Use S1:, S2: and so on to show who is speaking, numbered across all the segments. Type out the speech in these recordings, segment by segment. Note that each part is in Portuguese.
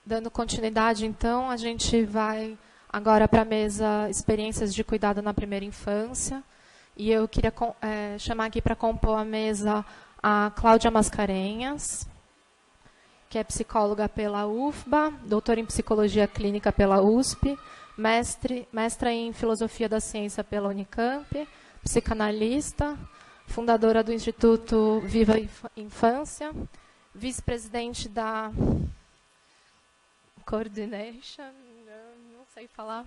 S1: Dando continuidade, então, a gente vai agora para a mesa Experiências de Cuidado na Primeira Infância. E eu queria chamar aqui para compor a mesa a Cláudia Mascarenhas, que é psicóloga pela UFBA, doutora em Psicologia Clínica pela USP, mestra em Filosofia da Ciência pela Unicamp, psicanalista, fundadora do Instituto Viva Infância, vice-presidente da Coordination, não sei falar,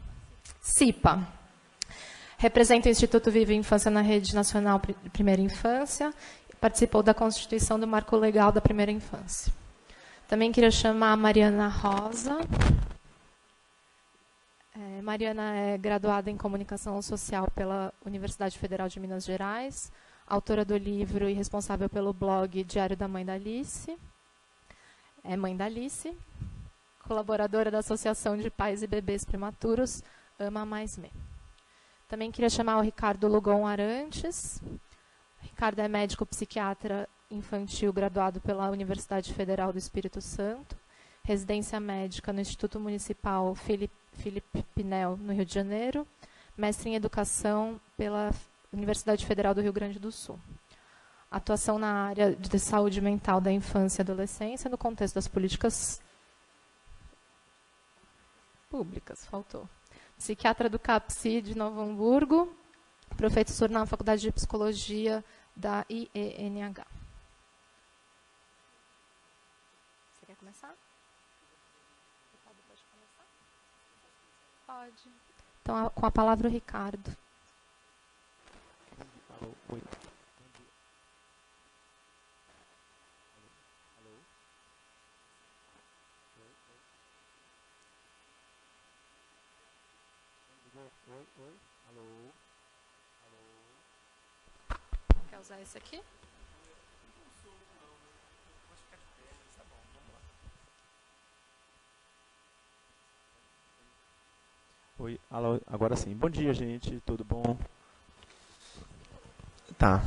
S1: CIPA. Representa o Instituto Viva Infância na Rede Nacional de Primeira Infância e participou da constituição do Marco Legal da Primeira Infância. Também queria chamar a Mariana Rosa. Mariana é graduada em Comunicação Social pela Universidade Federal de Minas Gerais, autora do livro e responsável pelo blog Diário da Mãe da Alice. É mãe da Alice. Colaboradora da Associação de Pais e Bebês Prematuros, Ama Mais Me. Também queria chamar o Ricardo Lugon Arantes. O Ricardo é médico psiquiatra infantil graduado pela Universidade Federal do Espírito Santo, residência médica no Instituto Municipal Felipe Pinel, no Rio de Janeiro, mestre em educação pela Universidade Federal do Rio Grande do Sul. Atuação na área de saúde mental da infância e adolescência no contexto das políticas públicas, faltou. Psiquiatra do CAPSI de Novo Hamburgo, professor na Faculdade de Psicologia da IENH. Você quer começar? Pode começar? Pode. Então, com a palavra o Ricardo.
S2: Oi. Oi. Alô.
S1: Quer usar esse aqui?
S2: Oi, alô, agora sim. Bom dia, gente. Tudo bom? Tá.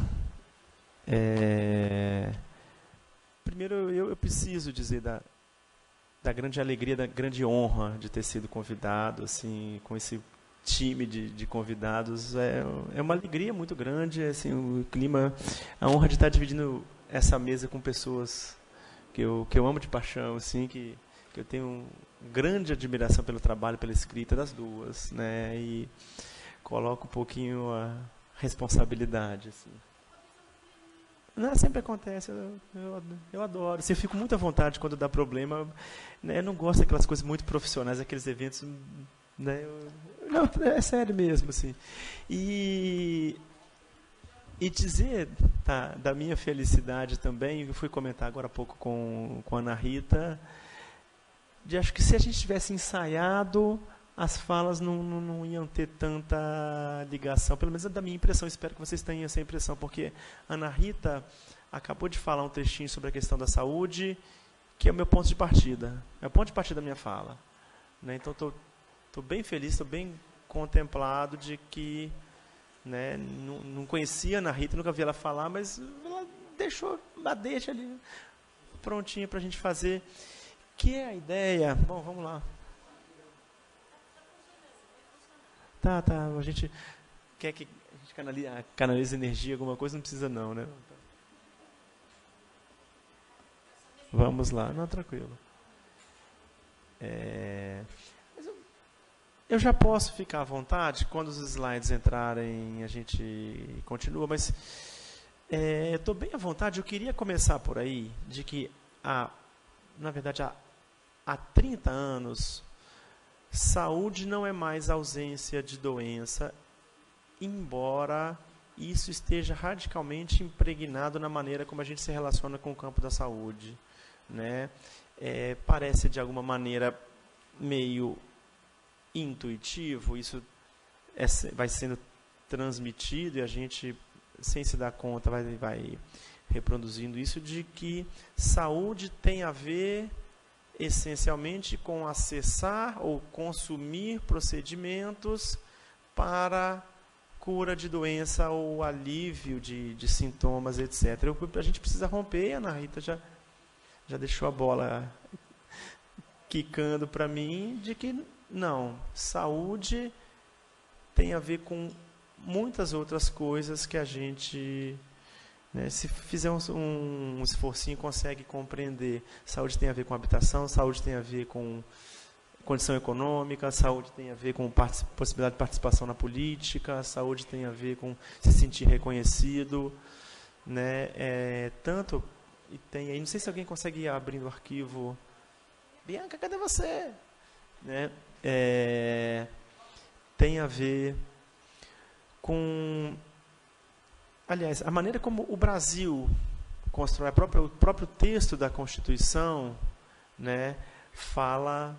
S2: Primeiro, eu preciso dizer da grande alegria, da grande honra de ter sido convidado, assim, com esse time de convidados. É uma alegria muito grande, assim, o clima, a honra de estar dividindo essa mesa com pessoas que eu amo de paixão, assim, que eu tenho grande admiração pelo trabalho, pela escrita das duas, né, e coloco um pouquinho a responsabilidade, assim. Não, sempre acontece, eu adoro, assim, eu fico muito à vontade quando dá problema, né, eu não gosto daquelas coisas muito profissionais, aqueles eventos, né, não, é sério mesmo, assim. E dizer, tá, da minha felicidade também, eu fui comentar agora há pouco com a Ana Rita, de acho que se a gente tivesse ensaiado, as falas não iam ter tanta ligação, pelo menos é da minha impressão, espero que vocês tenham essa impressão, porque a Ana Rita acabou de falar um trechinho sobre a questão da saúde, que é o meu ponto de partida, é o ponto de partida da minha fala, né? Então, estou bem feliz, estou bem contemplado de que, né, não conhecia a Ana Rita, nunca vi ela falar, mas ela deixa ali prontinha para a gente fazer, que é a ideia. Bom, vamos lá. Tá, a gente quer que a gente canalize energia, alguma coisa, não precisa não, né? Vamos lá, não, tranquilo. Eu já posso ficar à vontade, quando os slides entrarem a gente continua, mas estou bem à vontade. Eu queria começar por aí, de que, na verdade, há 30 anos, saúde não é mais ausência de doença, embora isso esteja radicalmente impregnado na maneira como a gente se relaciona com o campo da saúde, né? Parece, de alguma maneira, meio intuitivo, isso vai sendo transmitido e a gente, sem se dar conta, vai reproduzindo isso, de que saúde tem a ver essencialmente com acessar ou consumir procedimentos para cura de doença ou alívio de sintomas, etc. A gente precisa romper, a Ana Rita já deixou a bola quicando para mim de que não, saúde tem a ver com muitas outras coisas que a gente, né, se fizer um esforcinho, consegue compreender. Saúde tem a ver com habitação, saúde tem a ver com condição econômica, saúde tem a ver com possibilidade de participação na política, saúde tem a ver com se sentir reconhecido, né? Tanto, e tem aí, não sei se alguém consegue ir abrindo o arquivo. Bianca, cadê você? Né? Tem a ver com, aliás, a maneira como o Brasil constrói o próprio texto da Constituição, né, fala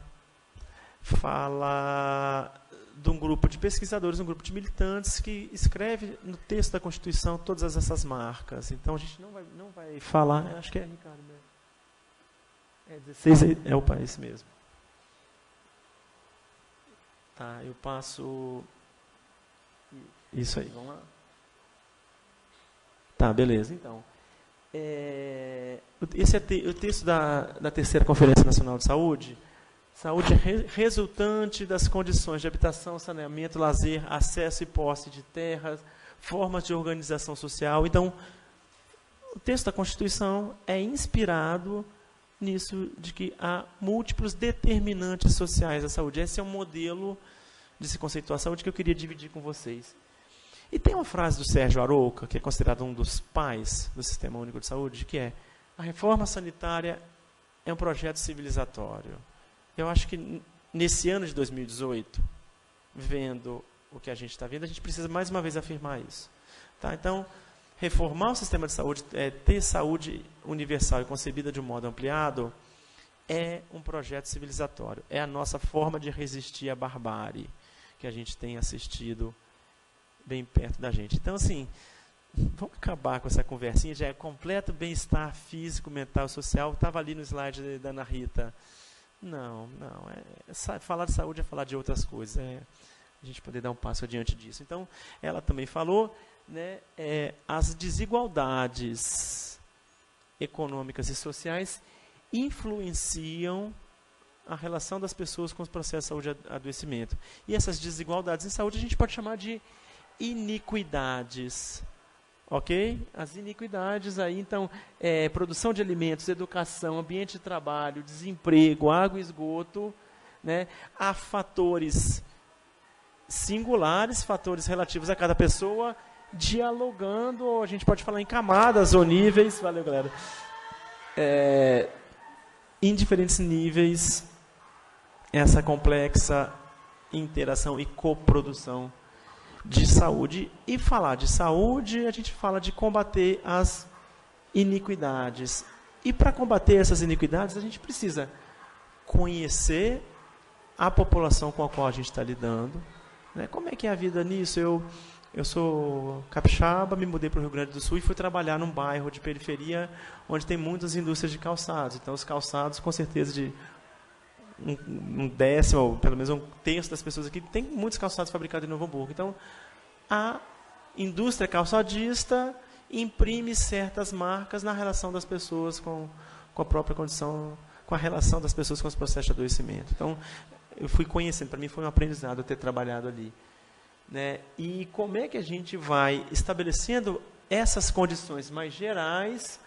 S2: de um grupo de pesquisadores, um grupo de militantes que escreve no texto da Constituição todas essas marcas. Então a gente não vai falar, acho que é Ricardo, né? 16 é o país mesmo. Tá, eu passo isso aí, vamos lá. Tá, beleza, então. Esse é o texto da terceira Conferência Nacional de Saúde. Saúde é resultante das condições de habitação, saneamento, lazer, acesso e posse de terras, formas de organização social. Então, o texto da Constituição é inspirado nisso de que há múltiplos determinantes sociais da saúde. Esse é um modelo de se conceituar a saúde que eu queria dividir com vocês. E tem uma frase do Sérgio Arouca, que é considerado um dos pais do Sistema Único de Saúde, que é: a reforma sanitária é um projeto civilizatório. Eu acho que nesse ano de 2018, vendo o que a gente está vendo, a gente precisa mais uma vez afirmar isso. Tá? Então, reformar o sistema de saúde, ter saúde universal e concebida de um modo ampliado, é um projeto civilizatório. É a nossa forma de resistir à barbárie que a gente tem assistido bem perto da gente. Então, assim, vamos acabar com essa conversinha, já é completo bem-estar físico, mental, social. Estava ali no slide da Ana Rita. Não. Falar de saúde é falar de outras coisas. A gente poder dar um passo adiante disso. Então, ela também falou, né, as desigualdades econômicas e sociais influenciam a relação das pessoas com os processos de saúde e adoecimento. E essas desigualdades em saúde a gente pode chamar de iniquidades. Ok? As iniquidades aí, então, produção de alimentos, educação, ambiente de trabalho, desemprego, água e esgoto, né? Há fatores singulares, fatores relativos a cada pessoa, dialogando, a gente pode falar em camadas ou níveis, valeu galera, em diferentes níveis, essa complexa interação e coprodução de saúde. E falar de saúde, a gente fala de combater as iniquidades. E para combater essas iniquidades, a gente precisa conhecer a população com a qual a gente está lidando. Né? Como é que é a vida nisso? Eu sou capixaba, me mudei para o Rio Grande do Sul e fui trabalhar num bairro de periferia onde tem muitas indústrias de calçados. Então, os calçados, com certeza, de um décimo, ou pelo menos um terço das pessoas aqui, tem muitos calçados fabricados em Novo Hamburgo. Então, a indústria calçadista imprime certas marcas na relação das pessoas com a própria condição, com a relação das pessoas com os processos de adoecimento. Então, eu fui conhecendo, para mim foi um aprendizado ter trabalhado ali. Né? E como é que a gente vai estabelecendo essas condições mais gerais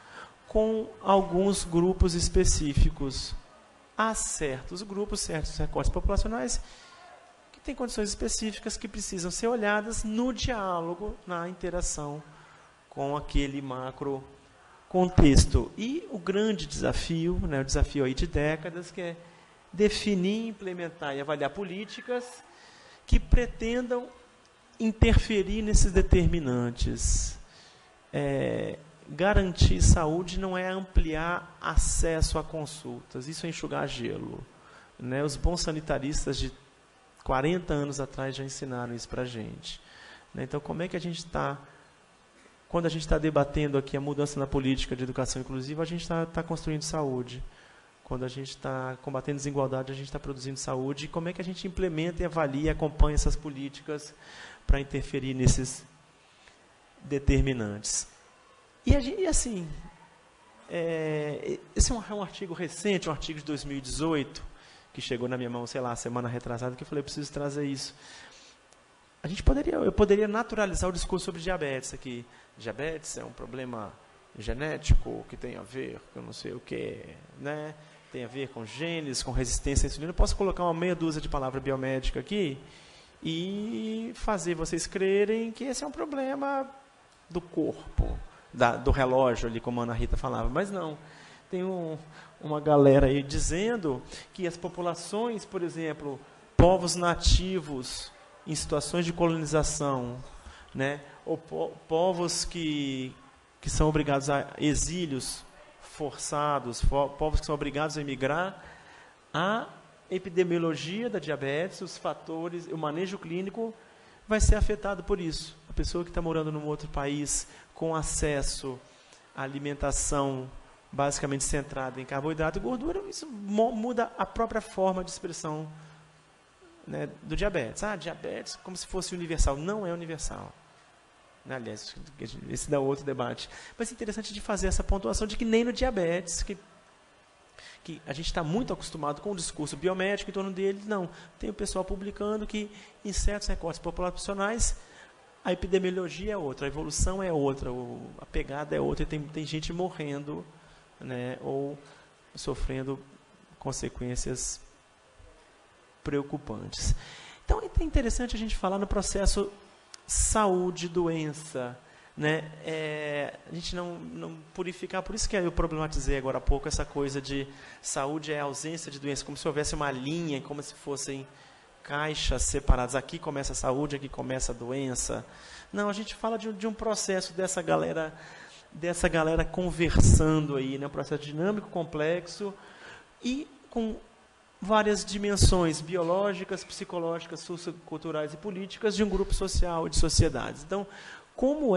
S2: com alguns grupos específicos? Há certos grupos, certos recortes populacionais que têm condições específicas que precisam ser olhadas no diálogo, na interação com aquele macro contexto. E o grande desafio, né, o desafio aí de décadas, que é definir, implementar e avaliar políticas que pretendam interferir nesses determinantes. Garantir saúde não é ampliar acesso a consultas, isso é enxugar gelo. Né? Os bons sanitaristas de 40 anos atrás já ensinaram isso para a gente. Né? Então, como é que a gente está, quando a gente está debatendo aqui a mudança na política de educação inclusiva, a gente está construindo saúde. Quando a gente está combatendo desigualdade, a gente está produzindo saúde. E como é que a gente implementa e avalia e acompanha essas políticas para interferir nesses determinantes? E assim, esse é um artigo recente, um artigo de 2018, que chegou na minha mão, sei lá, semana retrasada, que eu falei, eu preciso trazer isso. Eu poderia naturalizar o discurso sobre diabetes aqui. Diabetes é um problema genético que tem a ver com não sei o que, né? Tem a ver com genes, com resistência à insulina. Eu posso colocar uma meia dúzia de palavra biomédica aqui e fazer vocês crerem que esse é um problema do corpo, do relógio ali, como a Ana Rita falava. Mas não. Tem uma galera aí dizendo que as populações, por exemplo, povos nativos em situações de colonização, né, ou povos que são obrigados a exílios forçados, povos que são obrigados a emigrar, a epidemiologia da diabetes, os fatores, o manejo clínico vai ser afetado por isso. A pessoa que está morando num outro país com acesso à alimentação basicamente centrada em carboidrato e gordura, isso muda a própria forma de expressão, né, do diabetes. Diabetes como se fosse universal. Não é universal. Aliás, esse dá outro debate. Mas é interessante de fazer essa pontuação de que nem no diabetes, que a gente está muito acostumado com o discurso biomédico em torno dele, não. Tem o pessoal publicando que em certos recortes populacionais a epidemiologia é outra, a evolução é outra, a pegada é outra, e tem gente morrendo, né, ou sofrendo consequências preocupantes. Então, é interessante a gente falar no processo saúde-doença, né? A gente não purificar, por isso que eu problematizei agora há pouco essa coisa de saúde é ausência de doença, como se houvesse uma linha, como se fossem caixas separadas. Aqui começa a saúde, aqui começa a doença. Não, a gente fala de um processo dessa galera conversando aí, né? Um processo dinâmico, complexo e com várias dimensões biológicas, psicológicas, socioculturais e políticas de um grupo social, de sociedades. Então, como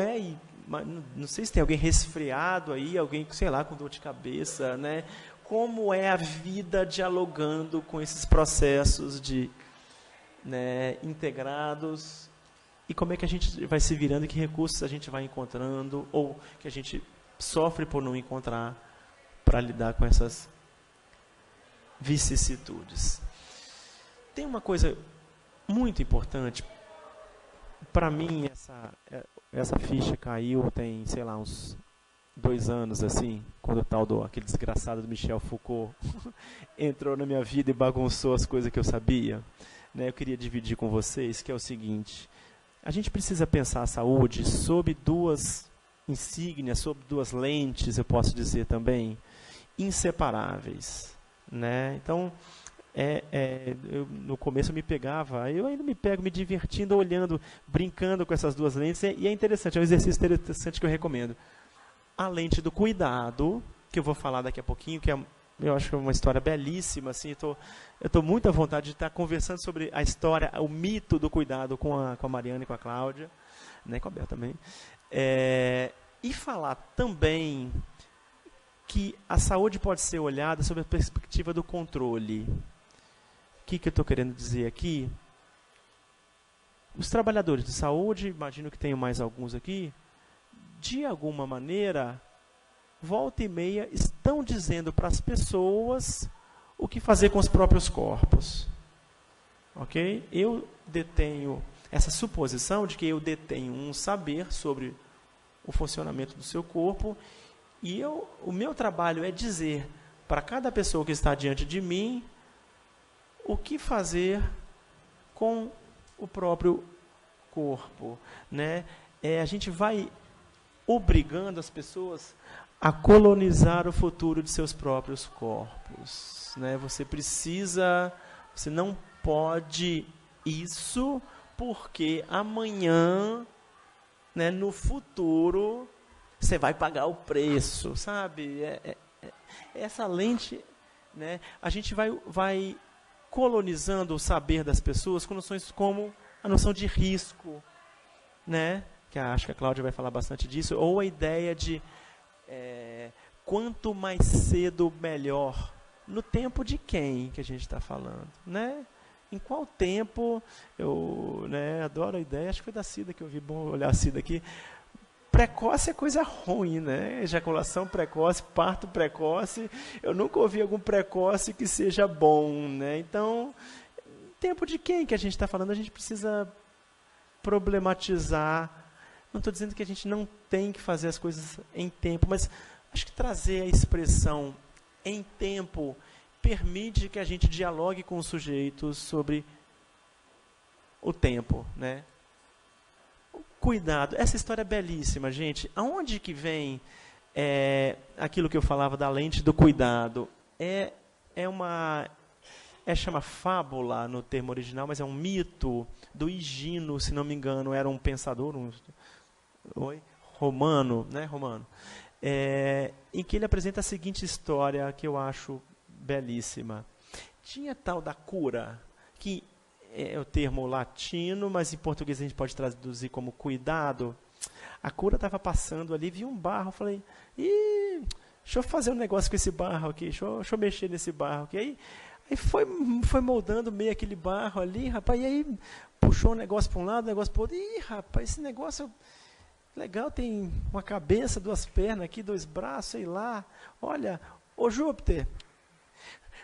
S2: não sei se tem alguém resfriado aí, alguém, sei lá, com dor de cabeça, né? Como é a vida dialogando com esses processos integrados, e como é que a gente vai se virando, e que recursos a gente vai encontrando, ou que a gente sofre por não encontrar para lidar com essas vicissitudes. Tem uma coisa muito importante, para mim, essa ficha caiu tem, sei lá, uns 2 anos, assim, quando aquele desgraçado do Michel Foucault entrou na minha vida e bagunçou as coisas que eu sabia, né? Eu queria dividir com vocês, que é o seguinte: a gente precisa pensar a saúde sob 2 insígnias, sob 2 lentes, eu posso dizer também, inseparáveis, né? Então, no começo eu me pegava, eu ainda me pego me divertindo, olhando, brincando com essas 2 lentes, e é interessante, é um exercício interessante que eu recomendo. A lente do cuidado, que eu vou falar daqui a pouquinho, que eu acho que é uma história belíssima, assim, eu estou muito à vontade de estar conversando sobre a história, o mito do cuidado com a Mariana e com a Cláudia, né, com a Bel também, e falar também que a saúde pode ser olhada sob a perspectiva do controle. O que eu estou querendo dizer aqui? Os trabalhadores de saúde, imagino que tenho mais alguns aqui, de alguma maneira, volta e meia, estão dizendo para as pessoas o que fazer com os próprios corpos. Ok? Eu detenho essa suposição de que eu detenho um saber sobre o funcionamento do seu corpo, e o meu trabalho é dizer para cada pessoa que está diante de mim o que fazer com o próprio corpo, né? A gente vai obrigando as pessoas a colonizar o futuro de seus próprios corpos, né? Você não pode isso, porque amanhã, né, no futuro, você vai pagar o preço, sabe? Essa lente, né, a gente vai colonizando o saber das pessoas com noções como a noção de risco, né? Que acho que a Cláudia vai falar bastante disso, ou a ideia de quanto mais cedo, melhor. No tempo de quem que a gente está falando, né? Em qual tempo? Eu, né, adoro a ideia, acho que foi da Cida que eu vi, bom olhar a Cida aqui, precoce é coisa ruim, né? Ejaculação precoce, parto precoce. Eu nunca ouvi algum precoce que seja bom, né? Então, tempo de quem que a gente está falando? A gente precisa problematizar. Não estou dizendo que a gente não tem que fazer as coisas em tempo, mas acho que trazer a expressão em tempo permite que a gente dialogue com os sujeitos sobre o tempo, né? Cuidado. Essa história é belíssima, gente. Aonde que vem aquilo que eu falava da lente do cuidado? Chama fábula no termo original, mas é um mito do Higino, se não me engano, era um pensador romano, né? Romano. Em que ele apresenta a seguinte história que eu acho belíssima. Tinha tal da cura, que é o termo latino, mas em português a gente pode traduzir como cuidado. A cura estava passando ali, vi um barro, falei, deixa eu fazer um negócio com esse barro aqui, deixa eu mexer nesse barro aqui. Aí foi moldando meio aquele barro ali, rapaz, e aí puxou um negócio para um lado, um negócio para o outro. Rapaz, esse negócio legal, tem uma cabeça, 2 pernas aqui, 2 braços, sei lá. Olha, ô Júpiter,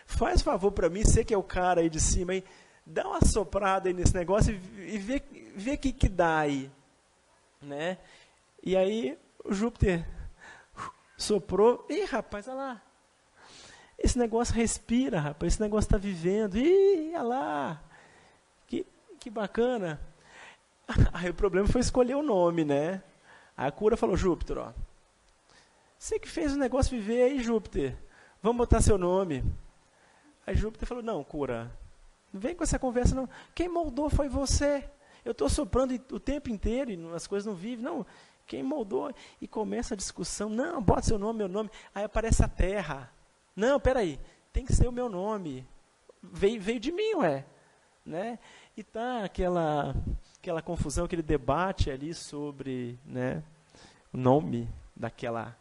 S2: faz favor para mim, você que é o cara aí de cima, aí, dá uma soprada aí nesse negócio e vê o que dá aí. Né? E aí o Júpiter soprou. Rapaz, olha lá. Esse negócio respira, rapaz. Esse negócio está vivendo. Olha lá. Que bacana. Aí o problema foi escolher o nome, né? Aí a cura falou, Júpiter, ó. Você que fez o negócio viver aí, Júpiter. Vamos botar seu nome. Aí Júpiter falou, não, cura. Não vem com essa conversa, não. Quem moldou foi você. Eu estou soprando o tempo inteiro e as coisas não vivem. Não, quem moldou? E começa a discussão. Não, bota seu nome, meu nome. Aí aparece a terra. Não, peraí, tem que ser o meu nome. Veio de mim, ué. Né? E tá aquela confusão, aquele debate ali sobre, né, o nome daquela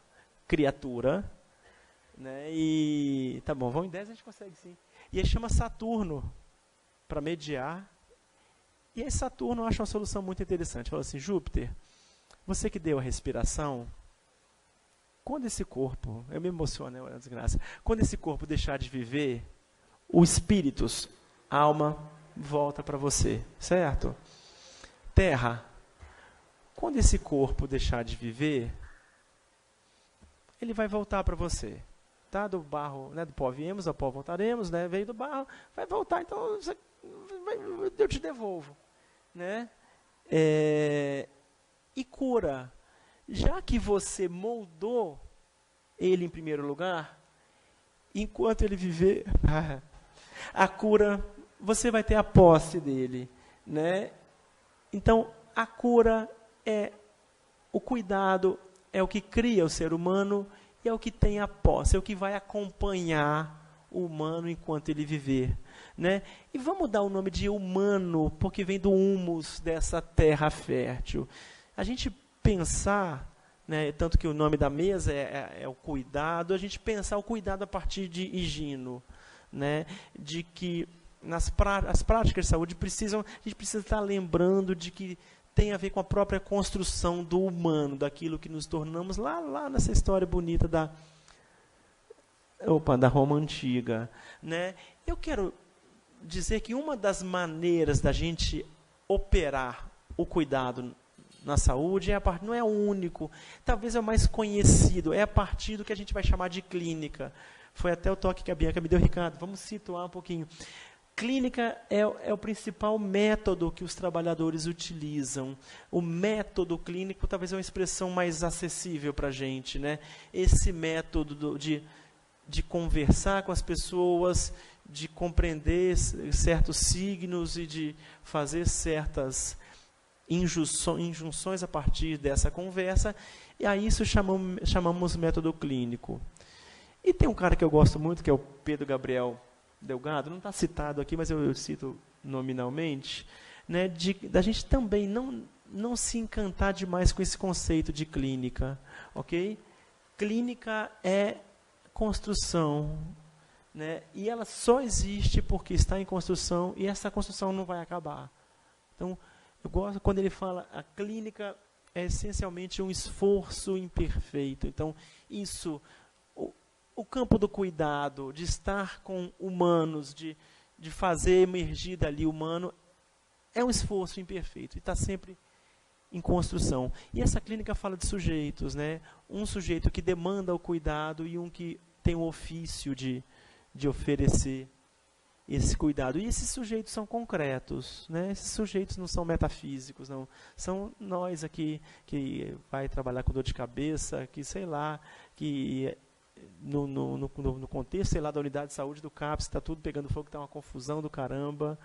S2: criatura. Né? E tá bom, vamos em 10, a gente consegue sim. E ele chama Saturno para mediar. E aí Saturno acha uma solução muito interessante. Fala assim, Júpiter, você que deu a respiração, quando esse corpo, eu me emociono, é uma desgraça, quando esse corpo deixar de viver, o espíritus, a alma, volta para você, certo? Terra, quando esse corpo deixar de viver, ele vai voltar para você. Tá? Do barro, né, do pó viemos, ao pó voltaremos, né? Veio do barro, vai voltar, então eu te devolvo. Né? E cura. Já que você moldou ele em primeiro lugar, enquanto ele viver, a cura, você vai ter a posse dele. Né? Então, a cura é o cuidado, é o que cria o ser humano, e é o que tem a posse, é o que vai acompanhar o humano enquanto ele viver. Né? E vamos dar o nome de humano, porque vem do humus dessa terra fértil. A gente pensar, né, tanto que o nome da mesa é o cuidado, a gente pensar o cuidado a partir de Higino, né, de que as práticas de saúde a gente precisa estar lembrando de que tem a ver com a própria construção do humano, daquilo que nos tornamos lá nessa história bonita da Roma Antiga. Né? Eu quero dizer que uma das maneiras da gente operar o cuidado na saúde não é o único, talvez é o mais conhecido, é a partir do que a gente vai chamar de clínica. Foi até o toque que a Bianca me deu, Ricardo, vamos situar um pouquinho. Clínica é o principal método que os trabalhadores utilizam. O método clínico talvez é uma expressão mais acessível para a gente. Né? Esse método de conversar com as pessoas, de compreender certos signos e de fazer certas injunções a partir dessa conversa, e a isso chamamos método clínico. E tem um cara que eu gosto muito, que é o Pedro Gabriel Delgado, não está citado aqui, mas eu cito nominalmente, né, da gente também não se encantar demais com esse conceito de clínica. Ok? Clínica é construção, né, e ela só existe porque está em construção, e essa construção não vai acabar. Então, eu gosto quando ele fala a clínica é essencialmente um esforço imperfeito. Então, isso, o campo do cuidado, de estar com humanos, de fazer emergir dali humano, é um esforço imperfeito e está sempre em construção. E essa clínica fala de sujeitos, né? Um sujeito que demanda o cuidado e um que tem o ofício de oferecer esse cuidado. E esses sujeitos são concretos, né? Esses sujeitos não são metafísicos, não. São nós aqui que vai trabalhar com dor de cabeça, que sei lá, que no contexto, sei lá, da unidade de saúde do CAPS, está tudo pegando fogo, está uma confusão do caramba,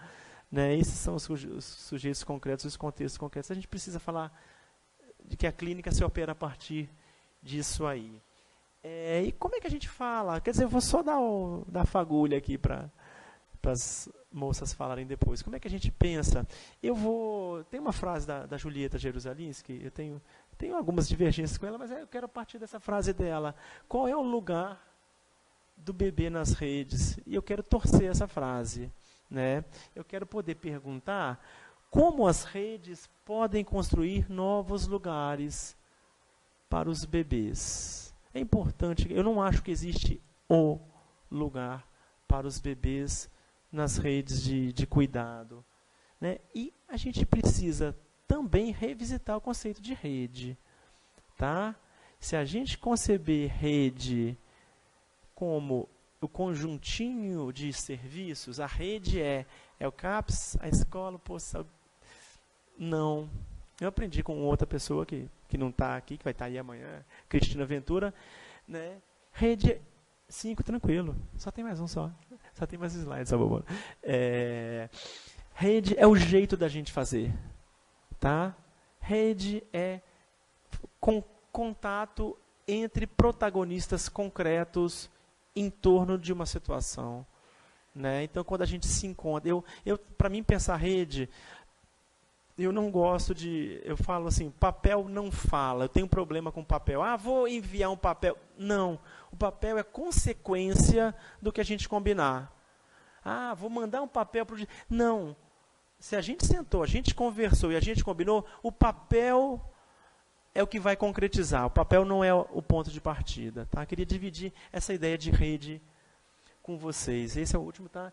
S2: né? Esses são os sujeitos concretos, os contextos concretos. A gente precisa falar de que a clínica se opera a partir disso aí. E como é que a gente fala? Quer dizer, eu vou só dar fagulha aqui para as moças falarem depois. Como é que a gente pensa? Tem uma frase da Julieta Jerusalinski, eu tenho algumas divergências com ela, mas eu quero partir dessa frase dela. Qual é o lugar do bebê nas redes? E eu quero torcer essa frase, né? Eu quero poder perguntar como as redes podem construir novos lugares para os bebês. É importante, eu não acho que existe o lugar para os bebês nas redes de cuidado, né? E a gente precisa também revisitar o conceito de rede, tá? Se a gente conceber rede como o conjuntinho de serviços, a rede é o CAPS, a escola, o posto de saúde. Não. Eu aprendi com outra pessoa que não está aqui, que vai estar aí amanhã, Cristina Ventura, né? Rede 5, tranquilo. Só tem mais um só. Só tem mais slides, Sabobona. Rede é o jeito da gente fazer. Tá? Rede é contato entre protagonistas concretos em torno de uma situação. Né? Então, quando a gente se encontra... Para mim, pensar rede... Eu não gosto eu falo assim, papel não fala, eu tenho um problema com papel. Vou enviar um papel. Não, o papel é consequência do que a gente combinar. Vou mandar um papel para o... Não, se a gente sentou, a gente conversou e a gente combinou, o papel é o que vai concretizar, o papel não é o ponto de partida. Tá? Eu queria dividir essa ideia de rede com vocês. Esse é o último, tá?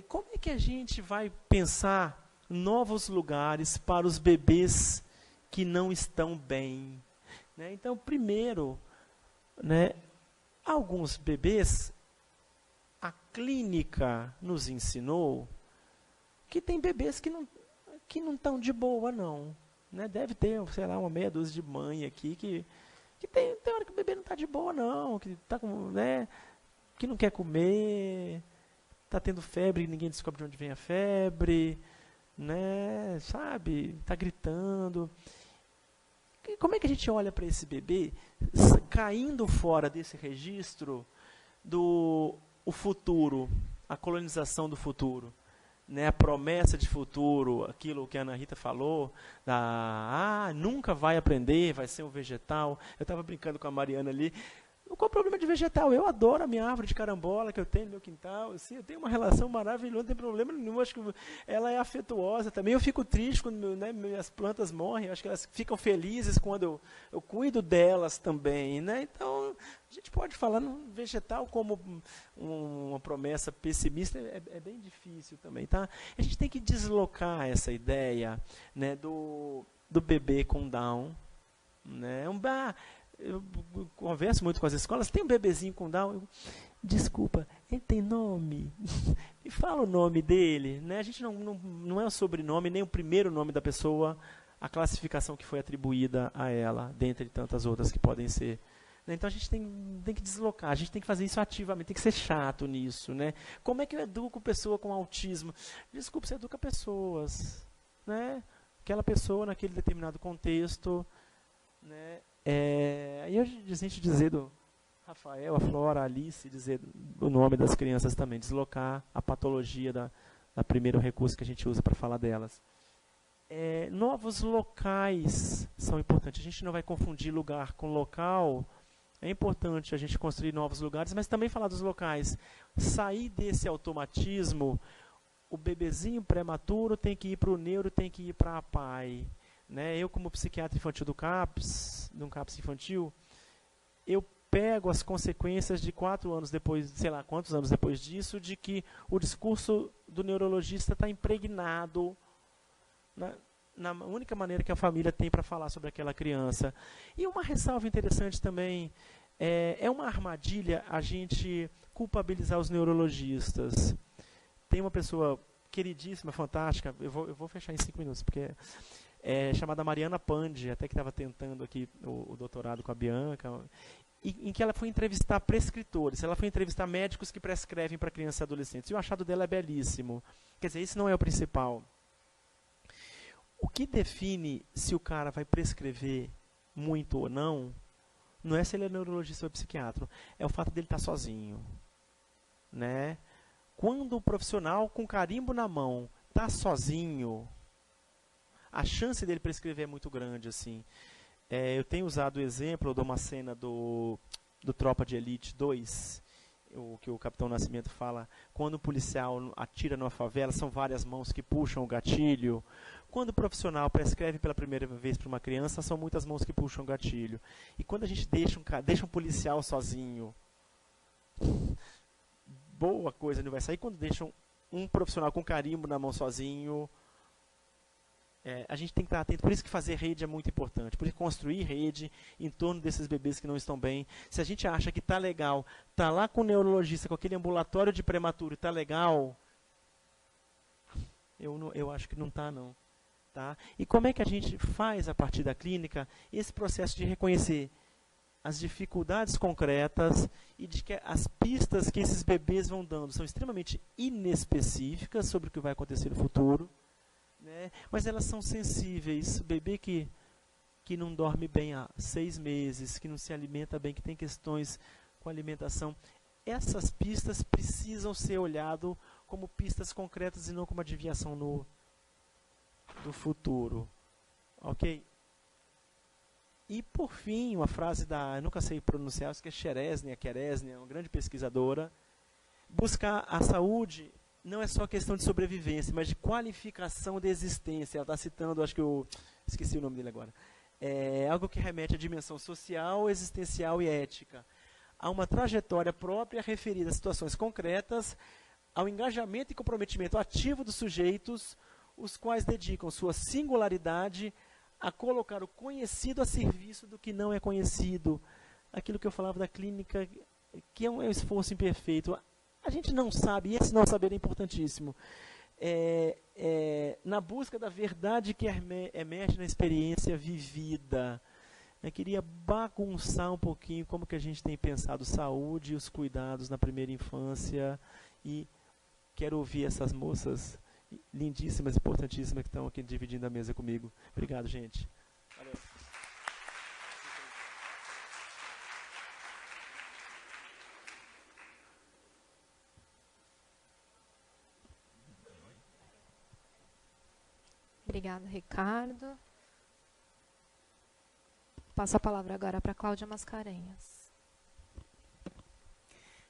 S2: Como é que a gente vai pensar novos lugares para os bebês que não estão bem? Né? Então, primeiro, né, alguns bebês, a clínica nos ensinou que tem bebês que não estão de boa, não. Né? Deve ter, sei lá, uma meia dúzia de mãe aqui que tem hora que o bebê não está de boa, não, que tá com, né, que não quer comer, está tendo febre, ninguém descobre de onde vem a febre, né, sabe, está gritando. Como é que a gente olha para esse bebê caindo fora desse registro do o futuro, a colonização do futuro, né, a promessa de futuro, aquilo que a Ana Rita falou, nunca vai aprender, vai ser um vegetal. Eu estava brincando com a Mariana ali. Qual o problema de vegetal? Eu adoro a minha árvore de carambola que eu tenho no meu quintal. Assim, eu tenho uma relação maravilhosa, não tem problema nenhum. Acho que ela é afetuosa também. Eu fico triste quando minhas plantas morrem. Acho que elas ficam felizes quando eu cuido delas também. Né? Então, a gente pode falar no vegetal como uma promessa pessimista. É bem difícil também. Tá? A gente tem que deslocar essa ideia, né, do bebê com Down. Né? Eu converso muito com as escolas, tem um bebezinho com Down, desculpa, ele tem nome? Me fala o nome dele. Né? A gente não é o sobrenome, nem o primeiro nome da pessoa, a classificação que foi atribuída a ela, dentre tantas outras que podem ser. Então a gente tem que deslocar, a gente tem que fazer isso ativamente, tem que ser chato nisso. Né? Como é que eu educo pessoa com autismo? Desculpa, você educa pessoas. Né? Aquela pessoa naquele determinado contexto. Né? E a gente dizer do Rafael, a Flora, a Alice, dizer o nome das crianças também, deslocar a patologia da primeiro recurso que a gente usa para falar delas. Novos locais são importantes. A gente não vai confundir lugar com local. É importante a gente construir novos lugares, mas também falar dos locais. Sair desse automatismo, o bebezinho prematuro tem que ir para o neuro, tem que ir para a PAI. né? Eu, como psiquiatra infantil do CAPS, de um CAPS infantil, eu pego as consequências de 4 anos depois, sei lá quantos anos depois disso, de que o discurso do neurologista está impregnado na única maneira que a família tem para falar sobre aquela criança. E uma ressalva interessante também, é uma armadilha a gente culpabilizar os neurologistas. Tem uma pessoa queridíssima, fantástica, eu vou fechar em 5 minutos, porque chamada Mariana Pandi, até que estava tentando aqui o doutorado com a Bianca, em que ela foi entrevistar prescritores, ela foi entrevistar médicos que prescrevem para crianças e adolescentes. E o achado dela é belíssimo. Quer dizer, isso não é o principal. O que define se o cara vai prescrever muito ou não é se ele é neurologista ou psiquiatra, é o fato dele estar sozinho. Né? Quando o profissional com carimbo na mão está sozinho, a chance dele prescrever é muito grande. Assim. Eu tenho usado o exemplo de uma cena do Tropa de Elite 2, que o Capitão Nascimento fala, quando o policial atira numa favela, são várias mãos que puxam o gatilho. Quando o profissional prescreve pela primeira vez para uma criança, são muitas mãos que puxam o gatilho. E quando a gente deixa um policial sozinho, boa coisa não vai sair. Quando deixam um profissional com carimbo na mão sozinho, a gente tem que estar atento. Por isso que fazer rede é muito importante. Por isso construir rede em torno desses bebês que não estão bem. Se a gente acha que está legal, está lá com o neurologista, com aquele ambulatório de prematuro, está legal, eu acho que não está, não. Tá? E como é que a gente faz, a partir da clínica, esse processo de reconhecer as dificuldades concretas e de que as pistas que esses bebês vão dando são extremamente inespecíficas sobre o que vai acontecer no futuro, né? Mas elas são sensíveis. O bebê que não dorme bem há 6 meses, que não se alimenta bem, que tem questões com alimentação, essas pistas precisam ser olhadas como pistas concretas e não como adivinhação do futuro. Ok? E, por fim, uma frase eu nunca sei pronunciar, acho que é Keresnia, uma grande pesquisadora. Buscar a saúde não é só questão de sobrevivência, mas de qualificação da existência. Ela está citando, acho que eu esqueci o nome dele agora. É algo que remete à dimensão social, existencial e ética. Há uma trajetória própria referida a situações concretas, ao engajamento e comprometimento ativo dos sujeitos, os quais dedicam sua singularidade a colocar o conhecido a serviço do que não é conhecido. Aquilo que eu falava da clínica, que é um esforço imperfeito. A gente não sabe, e esse não saber é importantíssimo. Na busca da verdade que emerge na experiência vivida. Eu queria bagunçar um pouquinho como que a gente tem pensado saúde e os cuidados na primeira infância. E quero ouvir essas moças lindíssimas, importantíssimas, que estão aqui dividindo a mesa comigo. Obrigado, gente. Valeu.
S1: Obrigada, Ricardo. Passo a palavra agora para Cláudia Mascarenhas.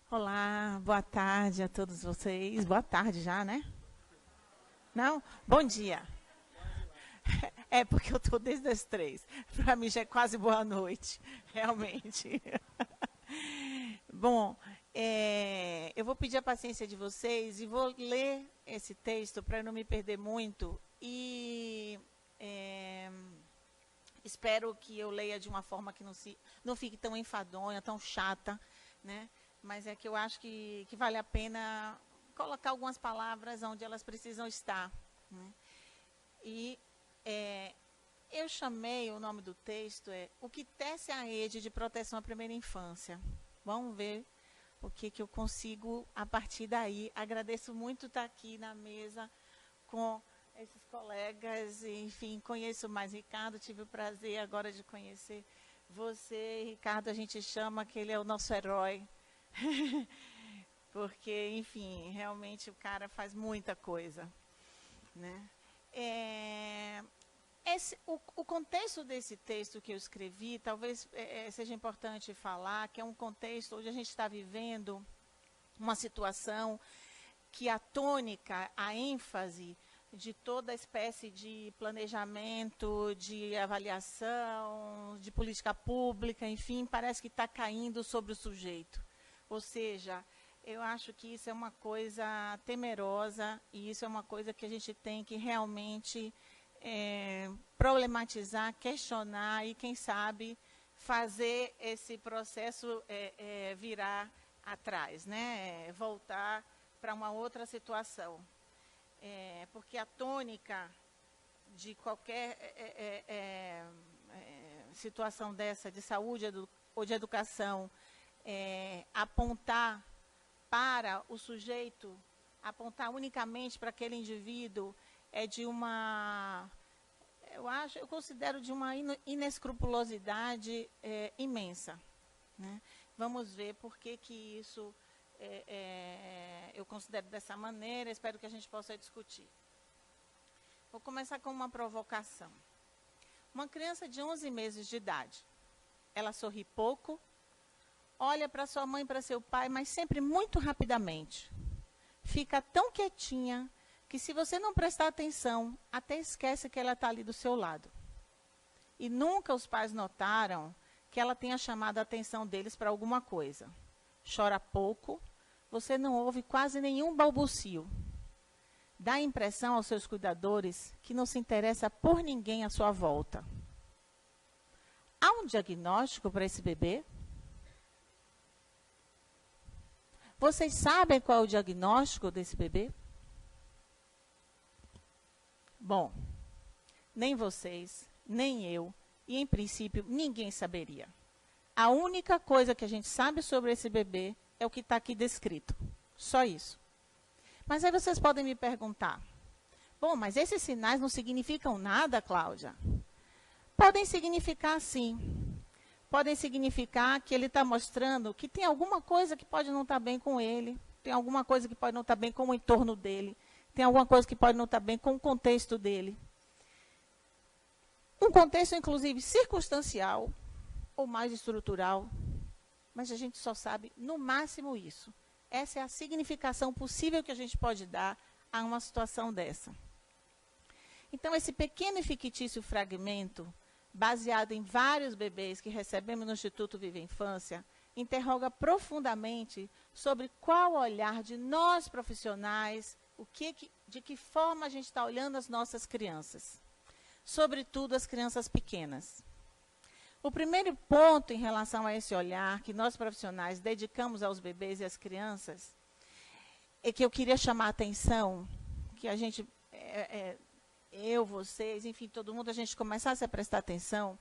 S3: Olá, boa tarde a todos vocês. Boa tarde já, né? Não? Bom dia. É porque eu estou desde as 3. Para mim já é quase boa noite, realmente. Bom, eu vou pedir a paciência de vocês e vou ler esse texto para não me perder muito. E espero que eu leia de uma forma que não fique tão enfadonha, tão chata, né? Mas é que eu acho que vale a pena colocar algumas palavras onde elas precisam estar, né? E eu chamei, o nome do texto O que tece a rede de proteção à primeira infância. Vamos ver o que eu consigo a partir daí. Agradeço muito estar aqui na mesa com esses colegas, enfim, conheço mais Ricardo, tive o prazer agora de conhecer você. Ricardo, a gente chama que ele é o nosso herói, porque, enfim, realmente o cara faz muita coisa, né? O contexto desse texto que eu escrevi, talvez seja importante falar, que é um contexto onde a gente está vivendo uma situação que a tônica, a ênfase de toda espécie de planejamento, de avaliação, de política pública, enfim, parece que está caindo sobre o sujeito. Ou seja, eu acho que isso é uma coisa temerosa e isso é uma coisa que a gente tem que realmente problematizar, questionar e, quem sabe, fazer esse processo virar atrás, né? Voltar para uma outra situação. Porque a tônica de qualquer situação dessa, de saúde ou de educação, apontar para o sujeito, apontar unicamente para aquele indivíduo, é de uma, eu considero de uma inescrupulosidade imensa, né? Vamos ver por que isso eu considero dessa maneira, espero que a gente possa discutir. Vou começar com uma provocação. Uma criança de 11 meses de idade, ela sorri pouco, olha para sua mãe e para seu pai, mas sempre muito rapidamente. Fica tão quietinha que, se você não prestar atenção, até esquece que ela está ali do seu lado. E nunca os pais notaram que ela tenha chamado a atenção deles para alguma coisa. Chora pouco, você não ouve quase nenhum balbucio. Dá a impressão aos seus cuidadores que não se interessa por ninguém à sua volta. Há um diagnóstico para esse bebê? Vocês sabem qual é o diagnóstico desse bebê? Bom, nem vocês, nem eu, e em princípio ninguém saberia. A única coisa que a gente sabe sobre esse bebê é o que está aqui descrito. Só isso. Mas aí vocês podem me perguntar, bom, mas esses sinais não significam nada, Cláudia? Podem significar sim. Podem significar que ele está mostrando que tem alguma coisa que pode não estar bem com ele, tem alguma coisa que pode não estar bem com o entorno dele, tem alguma coisa que pode não estar bem com o contexto dele. Um contexto, inclusive, circunstancial ou mais estrutural, mas a gente só sabe, no máximo, isso. Essa é a significação possível que a gente pode dar a uma situação dessa. Então, esse pequeno e fictício fragmento, baseado em vários bebês que recebemos no Instituto Viva Infância, interroga profundamente sobre qual olhar de nós profissionais, de que forma a gente está olhando as nossas crianças, sobretudo as crianças pequenas. O primeiro ponto em relação a esse olhar que nós profissionais dedicamos aos bebês e às crianças, é que eu queria chamar a atenção, que a gente, eu, vocês, enfim, todo mundo, a gente começasse a prestar atenção,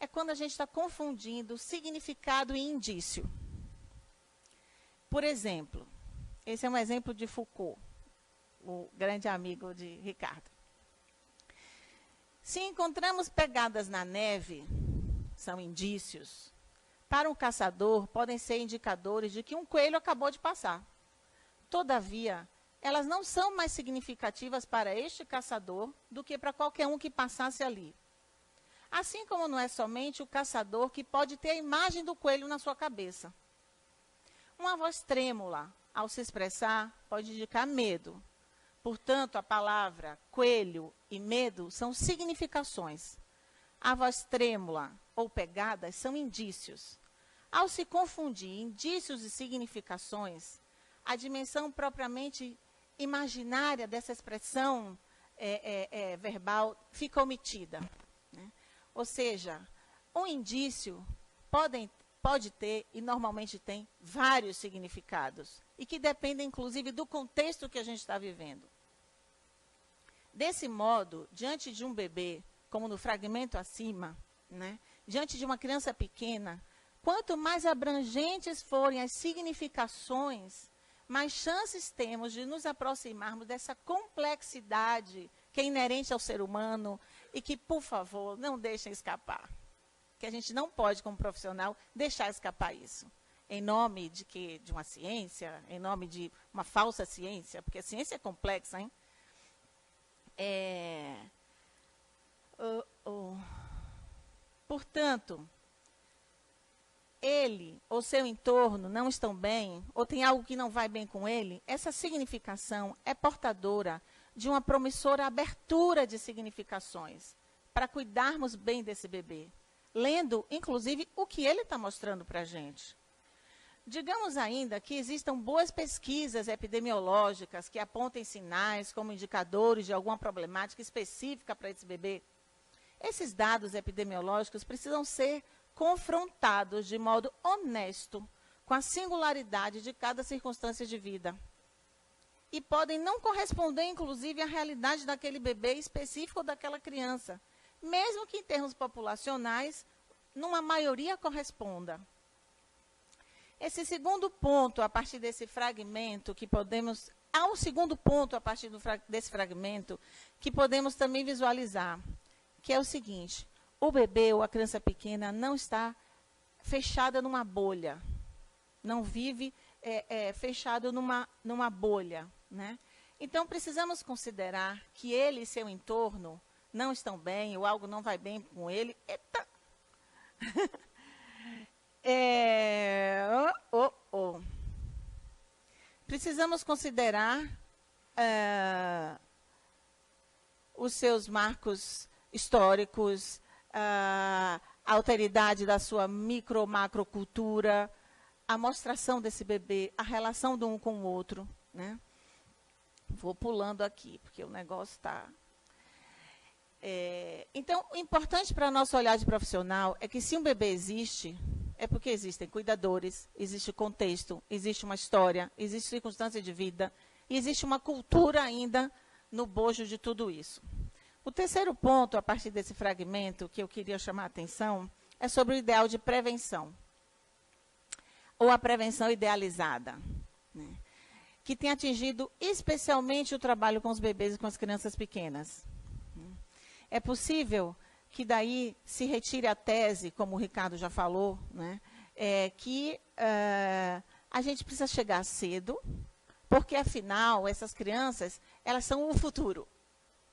S3: é quando a gente está confundindo significado e indício. Por exemplo, esse é um exemplo de Foucault, o grande amigo de Ricardo. Se encontramos pegadas na neve, são indícios. Para um caçador, podem ser indicadores de que um coelho acabou de passar. Todavia, elas não são mais significativas para este caçador do que para qualquer um que passasse ali. Assim como não é somente o caçador que pode ter a imagem do coelho na sua cabeça. Uma voz trêmula, ao se expressar, pode indicar medo. Portanto, a palavra coelho e medo são significações. A voz trêmula ou pegadas são indícios. Ao se confundir indícios e significações, a dimensão propriamente imaginária dessa expressão verbal fica omitida, né? Ou seja, um indício pode ter, e normalmente tem, vários significados, e que dependem, inclusive, do contexto que a gente está vivendo. Desse modo, diante de um bebê, como no fragmento acima, né, diante de uma criança pequena, quanto mais abrangentes forem as significações, mais chances temos de nos aproximarmos dessa complexidade que é inerente ao ser humano e que, por favor, não deixem escapar. Que a gente não pode, como profissional, deixar escapar isso. Em nome de quê? De uma ciência, em nome de uma falsa ciência, porque a ciência é complexa, hein? Portanto, ele ou seu entorno não estão bem, ou tem algo que não vai bem com ele, essa significação é portadora de uma promissora abertura de significações, para cuidarmos bem desse bebê, lendo, inclusive, o que ele está mostrando para a gente. Digamos ainda que existam boas pesquisas epidemiológicas que apontem sinais como indicadores de alguma problemática específica para esse bebê. Esses dados epidemiológicos precisam ser confrontados de modo honesto com a singularidade de cada circunstância de vida. E podem não corresponder, inclusive, à realidade daquele bebê específico ou daquela criança, mesmo que em termos populacionais, numa maioria corresponda. Esse segundo ponto, a partir desse fragmento, que podemos... Há um segundo ponto, a partir desse fragmento, que podemos também visualizar, que é o seguinte: o bebê ou a criança pequena não está fechada numa bolha, não vive fechado numa bolha, né? Então, precisamos considerar que ele e seu entorno não estão bem, ou algo não vai bem com ele. Eita! Precisamos considerar os seus marcos históricos, a alteridade da sua macrocultura, a mostração desse bebê, a relação de um com o outro, né? Vou pulando aqui, porque o negócio está... Então, o importante para nosso olhar de profissional é que se um bebê existe, é porque existem cuidadores, existe contexto, existe uma história, existe circunstância de vida, e existe uma cultura ainda no bojo de tudo isso. O terceiro ponto, a partir desse fragmento, que eu queria chamar a atenção, é sobre o ideal de prevenção, ou a prevenção idealizada, né, que tem atingido especialmente o trabalho com os bebês e com as crianças pequenas. É possível que daí se retire a tese, como o Ricardo já falou, né, que a gente precisa chegar cedo, porque, afinal, essas crianças, elas são o futuro.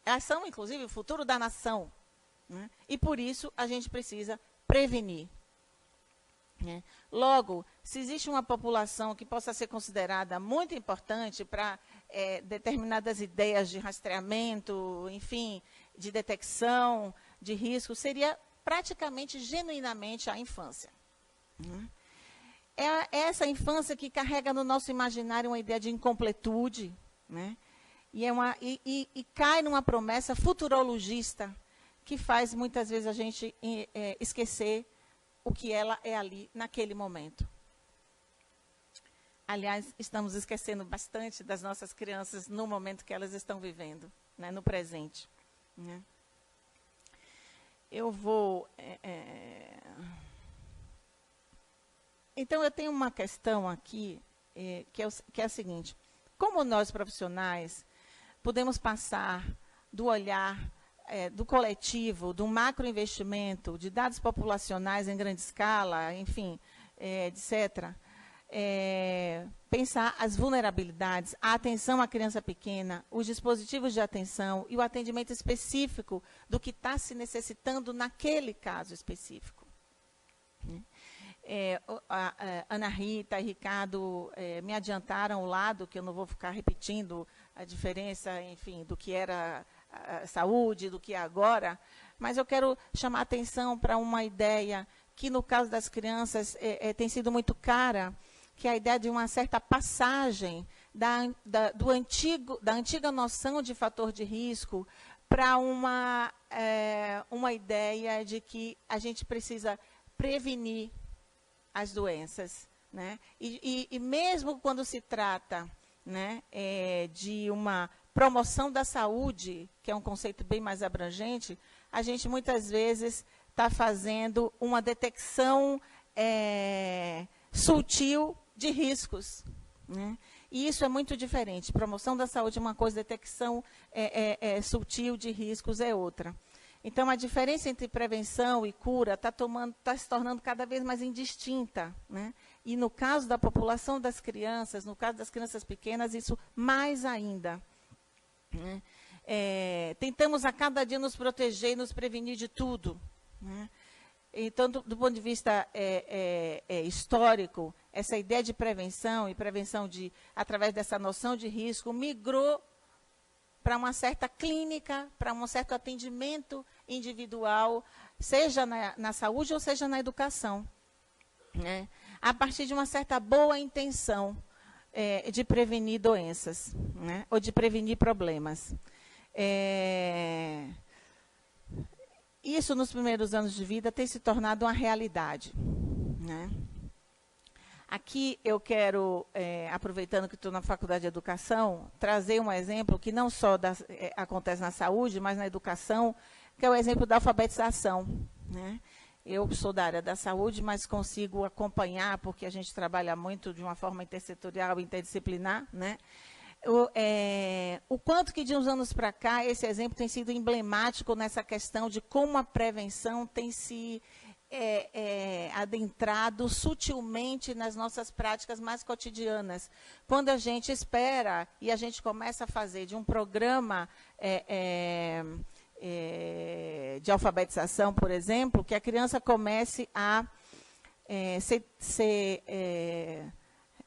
S3: Elas são, inclusive, o futuro da nação, né, e, por isso, a gente precisa prevenir. Né. Logo, se existe uma população que possa ser considerada muito importante para determinadas ideias de rastreamento, enfim, de detecção de risco, seria praticamente, genuinamente, a infância. É essa infância que carrega no nosso imaginário uma ideia de incompletude, né? E cai numa promessa futurologista que faz, muitas vezes, a gente esquecer o que ela é ali, naquele momento. Aliás, estamos esquecendo bastante das nossas crianças no momento que elas estão vivendo, né, no presente. Né? Eu vou... Então, eu tenho uma questão aqui, que é a seguinte: como nós, profissionais, podemos passar do olhar do coletivo, do macroinvestimento, de dados populacionais em grande escala, enfim, etc., pensar as vulnerabilidades, a atenção à criança pequena, os dispositivos de atenção e o atendimento específico do que está se necessitando naquele caso específico. Ana Rita e Ricardo me adiantaram o lado, que eu não vou ficar repetindo a diferença, enfim, do que era a saúde, do que é agora, mas eu quero chamar a atenção para uma ideia que, no caso das crianças, tem sido muito cara, que é a ideia de uma certa passagem da antiga noção de fator de risco para uma ideia de que a gente precisa prevenir as doenças, né? E mesmo quando se trata, né, de uma promoção da saúde, que é um conceito bem mais abrangente, a gente muitas vezes está fazendo uma detecção sutil de riscos, né? E isso é muito diferente. Promoção da saúde é uma coisa, detecção sutil de riscos é outra. Então, a diferença entre prevenção e cura está se tornando cada vez mais indistinta, né? E no caso da população das crianças, no caso das crianças pequenas, isso mais ainda. Né? Tentamos a cada dia nos proteger e nos prevenir de tudo. Né? Então, do ponto de vista histórico, essa ideia de prevenção, e prevenção através dessa noção de risco, migrou para uma certa clínica, para um certo atendimento individual, seja na saúde ou seja na educação, né? A partir de uma certa boa intenção de prevenir doenças, né? Ou de prevenir problemas. Isso, nos primeiros anos de vida, tem se tornado uma realidade, né? Aqui eu quero, aproveitando que estou na Faculdade de Educação, trazer um exemplo que não só acontece na saúde, mas na educação, que é o exemplo da alfabetização, né? Eu sou da área da saúde, mas consigo acompanhar, porque a gente trabalha muito de uma forma intersetorial, interdisciplinar, né? O quanto que de uns anos para cá esse exemplo tem sido emblemático nessa questão de como a prevenção tem se adentrado sutilmente nas nossas práticas mais cotidianas. Quando a gente espera e a gente começa a fazer de um programa de alfabetização, por exemplo, que a criança comece a ser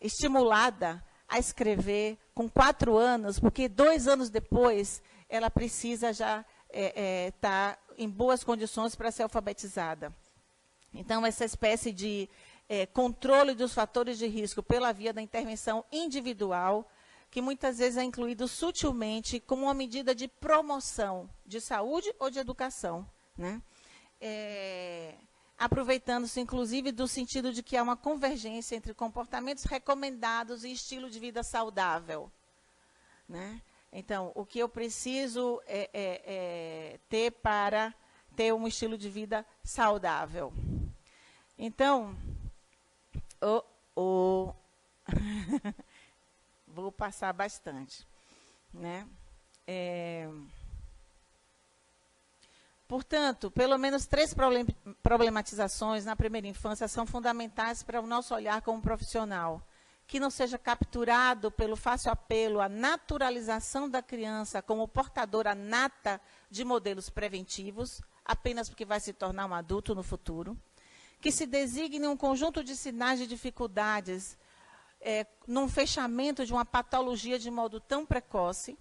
S3: estimulada a escrever com 4 anos, porque 2 anos depois ela precisa já estar em boas condições para ser alfabetizada. Então, essa espécie de controle dos fatores de risco pela via da intervenção individual, que muitas vezes é incluído sutilmente como uma medida de promoção de saúde ou de educação, né? Aproveitando-se, inclusive, do sentido de que há uma convergência entre comportamentos recomendados e estilo de vida saudável, né? Então, o que eu preciso ter para ter um estilo de vida saudável? Então, vou passar bastante, né? Portanto, pelo menos 3 problematizações na primeira infância são fundamentais para o nosso olhar como profissional. Que não seja capturado pelo fácil apelo à naturalização da criança como portadora nata de modelos preventivos, apenas porque vai se tornar um adulto no futuro. Que se designe um conjunto de sinais de dificuldades num fechamento de uma patologia de modo tão precoce,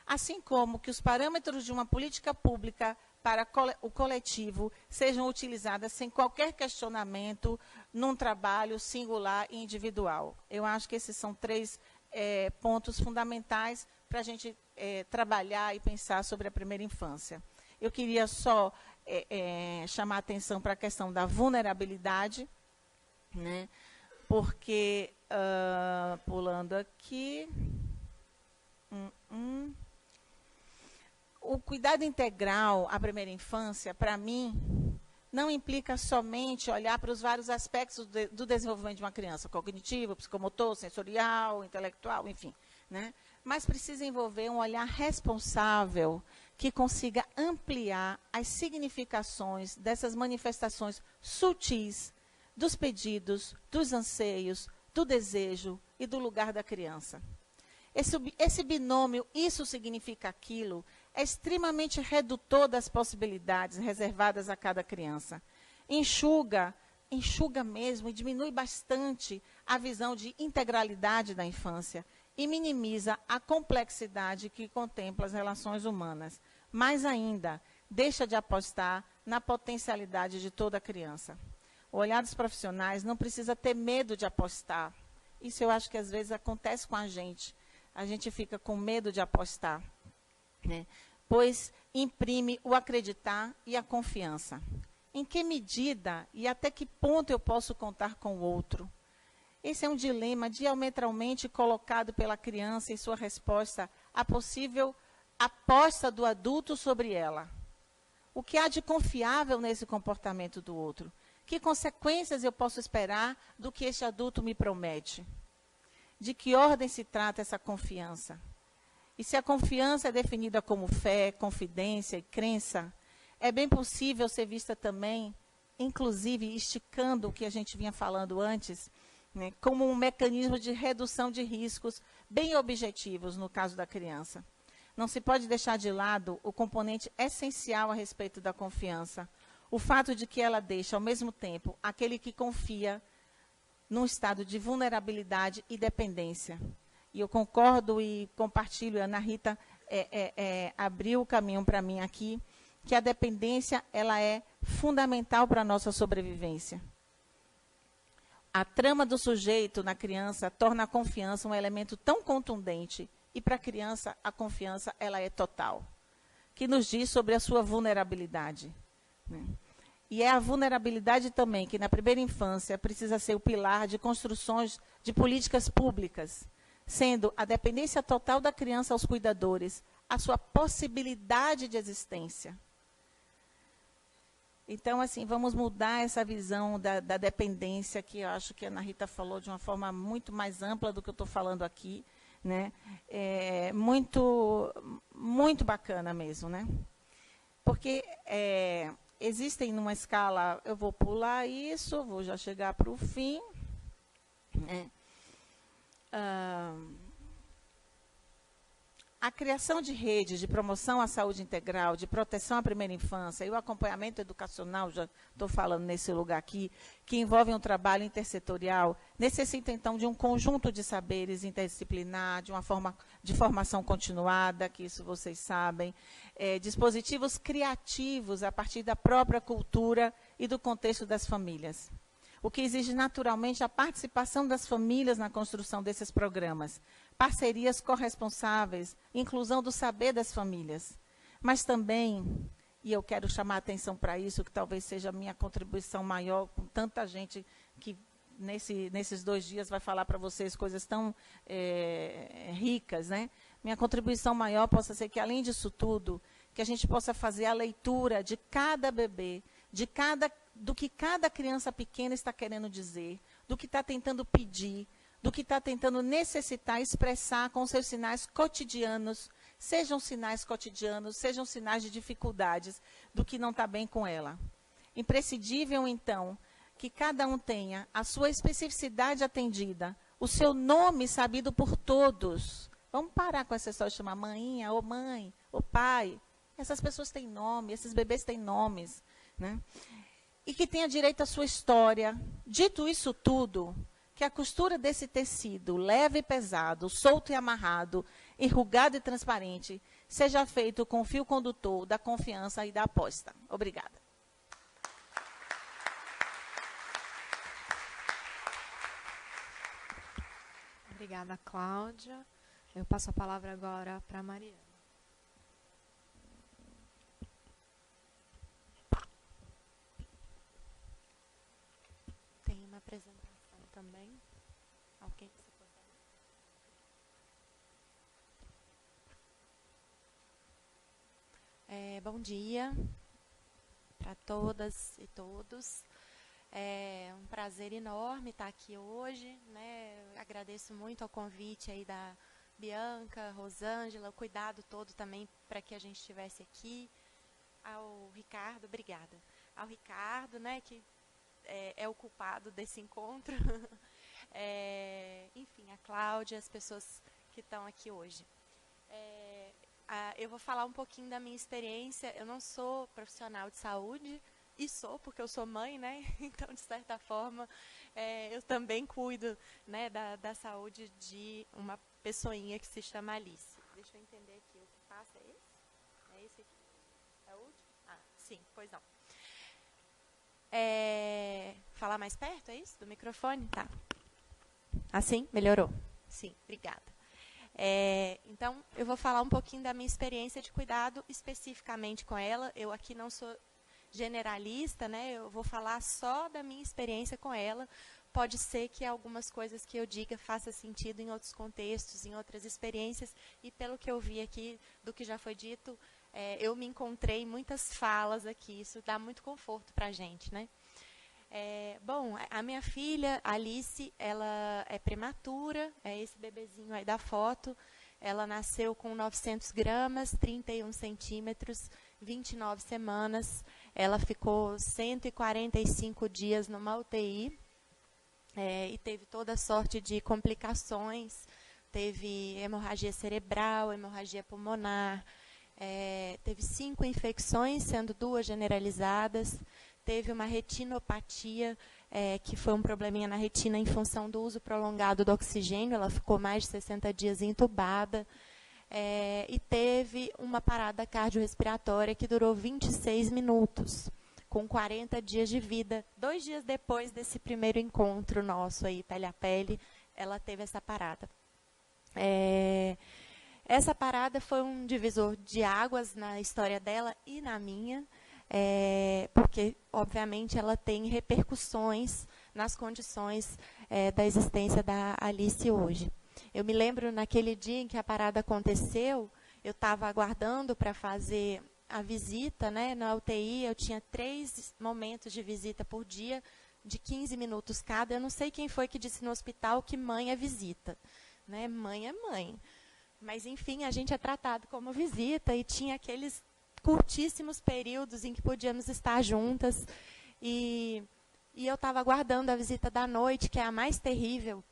S3: assim como que os parâmetros de uma política pública para o coletivo sejam utilizadas sem qualquer questionamento num trabalho singular e individual. Eu acho que esses são 3 pontos fundamentais para a gente trabalhar e pensar sobre a primeira infância. Eu queria só chamar a atenção para a questão da vulnerabilidade, né? Porque, pulando aqui, o cuidado integral à primeira infância, para mim, não implica somente olhar para os vários aspectos do desenvolvimento de uma criança, cognitivo, psicomotor, sensorial, intelectual, enfim, né? Mas precisa envolver um olhar responsável que consiga ampliar as significações dessas manifestações sutis dos pedidos, dos anseios, do desejo e do lugar da criança. Esse binômio, isso significa aquilo, é extremamente redutor das possibilidades reservadas a cada criança. Enxuga mesmo e diminui bastante a visão de integralidade da infância e minimiza a complexidade que contempla as relações humanas. Mais ainda, deixa de apostar na potencialidade de toda criança. O olhar dos profissionais não precisa ter medo de apostar. Isso eu acho que às vezes acontece com a gente. A gente fica com medo de apostar, né? Pois imprime o acreditar e a confiança. Em que medida e até que ponto eu posso contar com o outro? Esse é um dilema diametralmente colocado pela criança em sua resposta à possível aposta do adulto sobre ela. O que há de confiável nesse comportamento do outro? Que consequências eu posso esperar do que este adulto me promete? De que ordem se trata essa confiança? E se a confiança é definida como fé, confidência e crença, é bem possível ser vista também, inclusive esticando o que a gente vinha falando antes, né, como um mecanismo de redução de riscos bem objetivos no caso da criança. Não se pode deixar de lado o componente essencial a respeito da confiança, o fato de que ela deixa, ao mesmo tempo, aquele que confia num estado de vulnerabilidade e dependência. E eu concordo e compartilho, Ana Rita abriu o caminho para mim aqui, que a dependência ela é fundamental para a nossa sobrevivência. A trama do sujeito na criança torna a confiança um elemento tão contundente, e para a criança a confiança ela é total, que nos diz sobre a sua vulnerabilidade, né? E é a vulnerabilidade também que na primeira infância precisa ser o pilar de construções de políticas públicas, sendo a dependência total da criança aos cuidadores a sua possibilidade de existência. Então, assim, vamos mudar essa visão da dependência, que eu acho que a Ana Rita falou de uma forma muito mais ampla do que eu estou falando aqui, né? Muito bacana mesmo, né? Porque existem numa escala, eu vou pular isso, vou já chegar para o fim, né? A criação de redes de promoção à saúde integral, de proteção à primeira infância e o acompanhamento educacional, já estou falando nesse lugar aqui, que envolvem um trabalho intersetorial, necessita, então, de um conjunto de saberes interdisciplinar, de formação continuada, que isso vocês sabem, dispositivos criativos a partir da própria cultura e do contexto das famílias, o que exige naturalmente a participação das famílias na construção desses programas, parcerias corresponsáveis, inclusão do saber das famílias, mas também, e eu quero chamar a atenção para isso, que talvez seja a minha contribuição maior, com tanta gente que nesses 2 dias vai falar para vocês coisas tão ricas, né? Minha contribuição maior possa ser que, além disso tudo, que a gente possa fazer a leitura de cada bebê, do que cada criança pequena está querendo dizer, do que está tentando pedir, do que está tentando necessitar, expressar com seus sinais cotidianos, sejam sinais cotidianos, sejam sinais de dificuldades, do que não está bem com ela. Imprescindível, então, que cada um tenha a sua especificidade atendida, o seu nome sabido por todos. Vamos parar com essa história de chamar mãinha, ou mãe, ou pai. Essas pessoas têm nome, esses bebês têm nomes, né? E que tenha direito à sua história. Dito isso tudo, que a costura desse tecido, leve e pesado, solto e amarrado, enrugado e transparente, seja feito com o fio condutor da confiança e da aposta. Obrigada.
S1: Obrigada, Cláudia. Eu passo a palavra agora para a Mariana. Tem uma apresentação também. Alguém que se puder. Bom dia para todas e todos. É um prazer enorme estar aqui hoje, né? Eu agradeço muito ao convite aí da Bianca, Rosângela, o cuidado todo também para que a gente estivesse aqui. Ao Ricardo, obrigada. Ao Ricardo, né, que é o culpado desse encontro. Enfim, a Cláudia, as pessoas que estão aqui hoje. Eu vou falar um pouquinho da minha experiência. Eu não sou profissional de saúde, e sou, porque eu sou mãe, né? Então, de certa forma, eu também cuido, né, da saúde de uma pessoinha que se chama Alice. Deixa eu entender aqui, o que passa é esse? É esse aqui? É o último? Ah, sim, pois não. Falar mais perto, é isso? Do microfone? Tá. Assim? Melhorou? Sim, obrigada. Então, eu vou falar um pouquinho da minha experiência de cuidado especificamente com ela. Eu aqui não sou generalista, né? Eu vou falar só da minha experiência com ela. Pode ser que algumas coisas que eu diga façam sentido em outros contextos, em outras experiências, e pelo que eu vi aqui, do que já foi dito, eu me encontrei em muitas falas aqui, isso dá muito conforto para a gente, né? Bom, a minha filha, Alice, ela é prematura, é esse bebezinho aí da foto. Ela nasceu com 900 gramas, 31 centímetros, 29 semanas. Ela ficou 145 dias numa UTI e teve toda sorte de complicações. Teve hemorragia cerebral, hemorragia pulmonar, teve 5 infecções, sendo 2 generalizadas. Teve uma retinopatia, que foi um probleminha na retina em função do uso prolongado do oxigênio. Ela ficou mais de 60 dias entubada.
S4: e teve uma parada cardiorrespiratória que durou 26 minutos, com 40 dias de vida. 2 dias depois desse primeiro encontro nosso aí, pele a pele, ela teve essa parada. Essa parada foi um divisor de águas na história dela e na minha, porque, obviamente, ela tem repercussões nas condições da existência da Alice hoje. Eu me lembro, naquele dia em que a parada aconteceu, eu estava aguardando para fazer a visita, né, na UTI. Eu tinha 3 momentos de visita por dia, de 15 minutos cada. Eu não sei quem foi que disse no hospital que mãe é visita. Né? Mãe é mãe. Mas, enfim, a gente é tratado como visita e tinha aqueles curtíssimos períodos em que podíamos estar juntas. E eu estava aguardando a visita da noite, que é a mais terrível,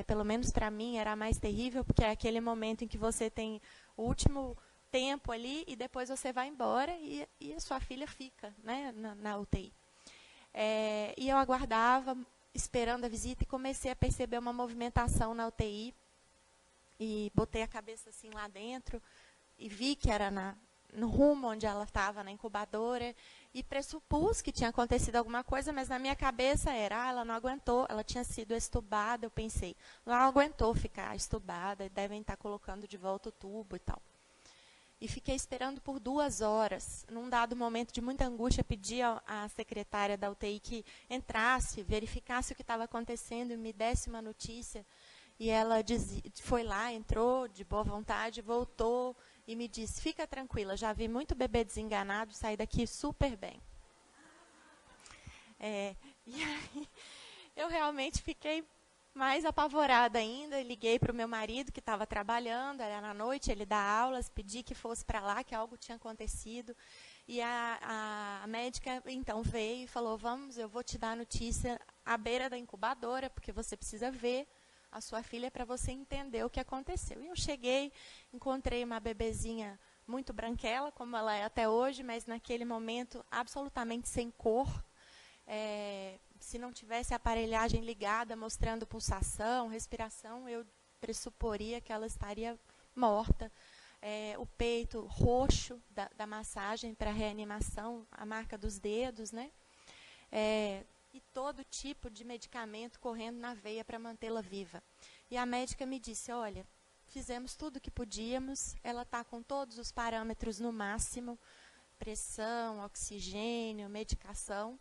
S4: pelo menos para mim era a mais terrível, porque é aquele momento em que você tem o último tempo ali e depois você vai embora e a sua filha fica, né, na UTI. E eu aguardava, esperando a visita, e comecei a perceber uma movimentação na UTI. E botei a cabeça assim lá dentro e vi que era no rumo onde ela estava, na incubadora, e pressupus que tinha acontecido alguma coisa, mas na minha cabeça era, ela não aguentou, ela tinha sido estubada. Eu pensei, não aguentou ficar estubada, devem estar colocando de volta o tubo e tal. E fiquei esperando por 2 horas. Num dado momento de muita angústia, pedi à secretária da UTI que entrasse, verificasse o que estava acontecendo e me desse uma notícia. E ela foi lá, entrou de boa vontade, voltou e me disse, fica tranquila, já vi muito bebê desenganado sair daqui super bem. E aí eu realmente fiquei mais apavorada ainda. Liguei para o meu marido, que estava trabalhando, era na noite, ele dá aulas, pedi que fosse para lá, que algo tinha acontecido. E a médica, então, veio e falou, vamos, eu vou te dar a notícia à beira da incubadora, porque você precisa ver a sua filha para você entender o que aconteceu. E eu cheguei, encontrei uma bebezinha muito branquela, como ela é até hoje, mas naquele momento absolutamente sem cor. Se não tivesse a aparelhagem ligada, mostrando pulsação, respiração, eu pressuporia que ela estaria morta. O peito roxo da massagem para reanimação, a marca dos dedos, né? E todo tipo de medicamento correndo na veia para mantê-la viva. E a médica me disse, olha, fizemos tudo o que podíamos, ela está com todos os parâmetros no máximo, pressão, oxigênio, medicação.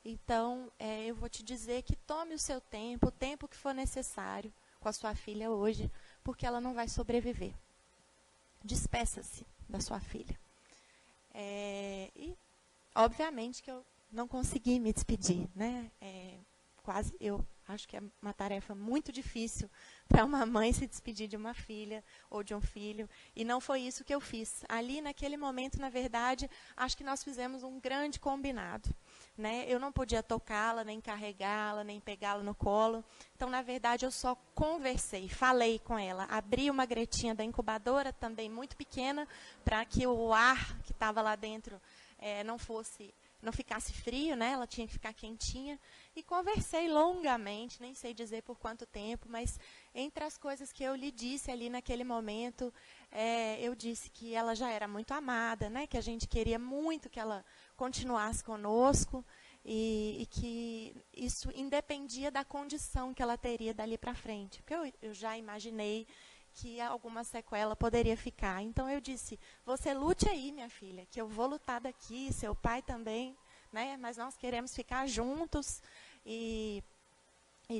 S4: Então, eu vou te dizer que tome o seu tempo, o tempo que for necessário com a sua filha hoje, porque ela não vai sobreviver. Despeça-se da sua filha. E, obviamente, que eu não consegui me despedir, né? Eu acho que é uma tarefa muito difícil para uma mãe se despedir de uma filha ou de um filho, e não foi isso que eu fiz. Ali, naquele momento, na verdade, acho que nós fizemos um grande combinado, né? Eu não podia tocá-la, nem carregá-la, nem pegá-la no colo. Então, na verdade, eu só conversei, falei com ela, abri uma gretinha da incubadora, também muito pequena, para que o ar que estava lá dentro não ficasse frio, né? Ela tinha que ficar quentinha. E conversei longamente, nem sei dizer por quanto tempo, mas entre as coisas que eu lhe disse ali naquele momento, eu disse que ela já era muito amada, né? Que a gente queria muito que ela continuasse conosco e que isso independia da condição que ela teria dali para frente. Porque eu já imaginei que alguma sequela poderia ficar. Então eu disse, você lute aí, minha filha, que eu vou lutar daqui, seu pai também, né? Mas nós queremos ficar juntos e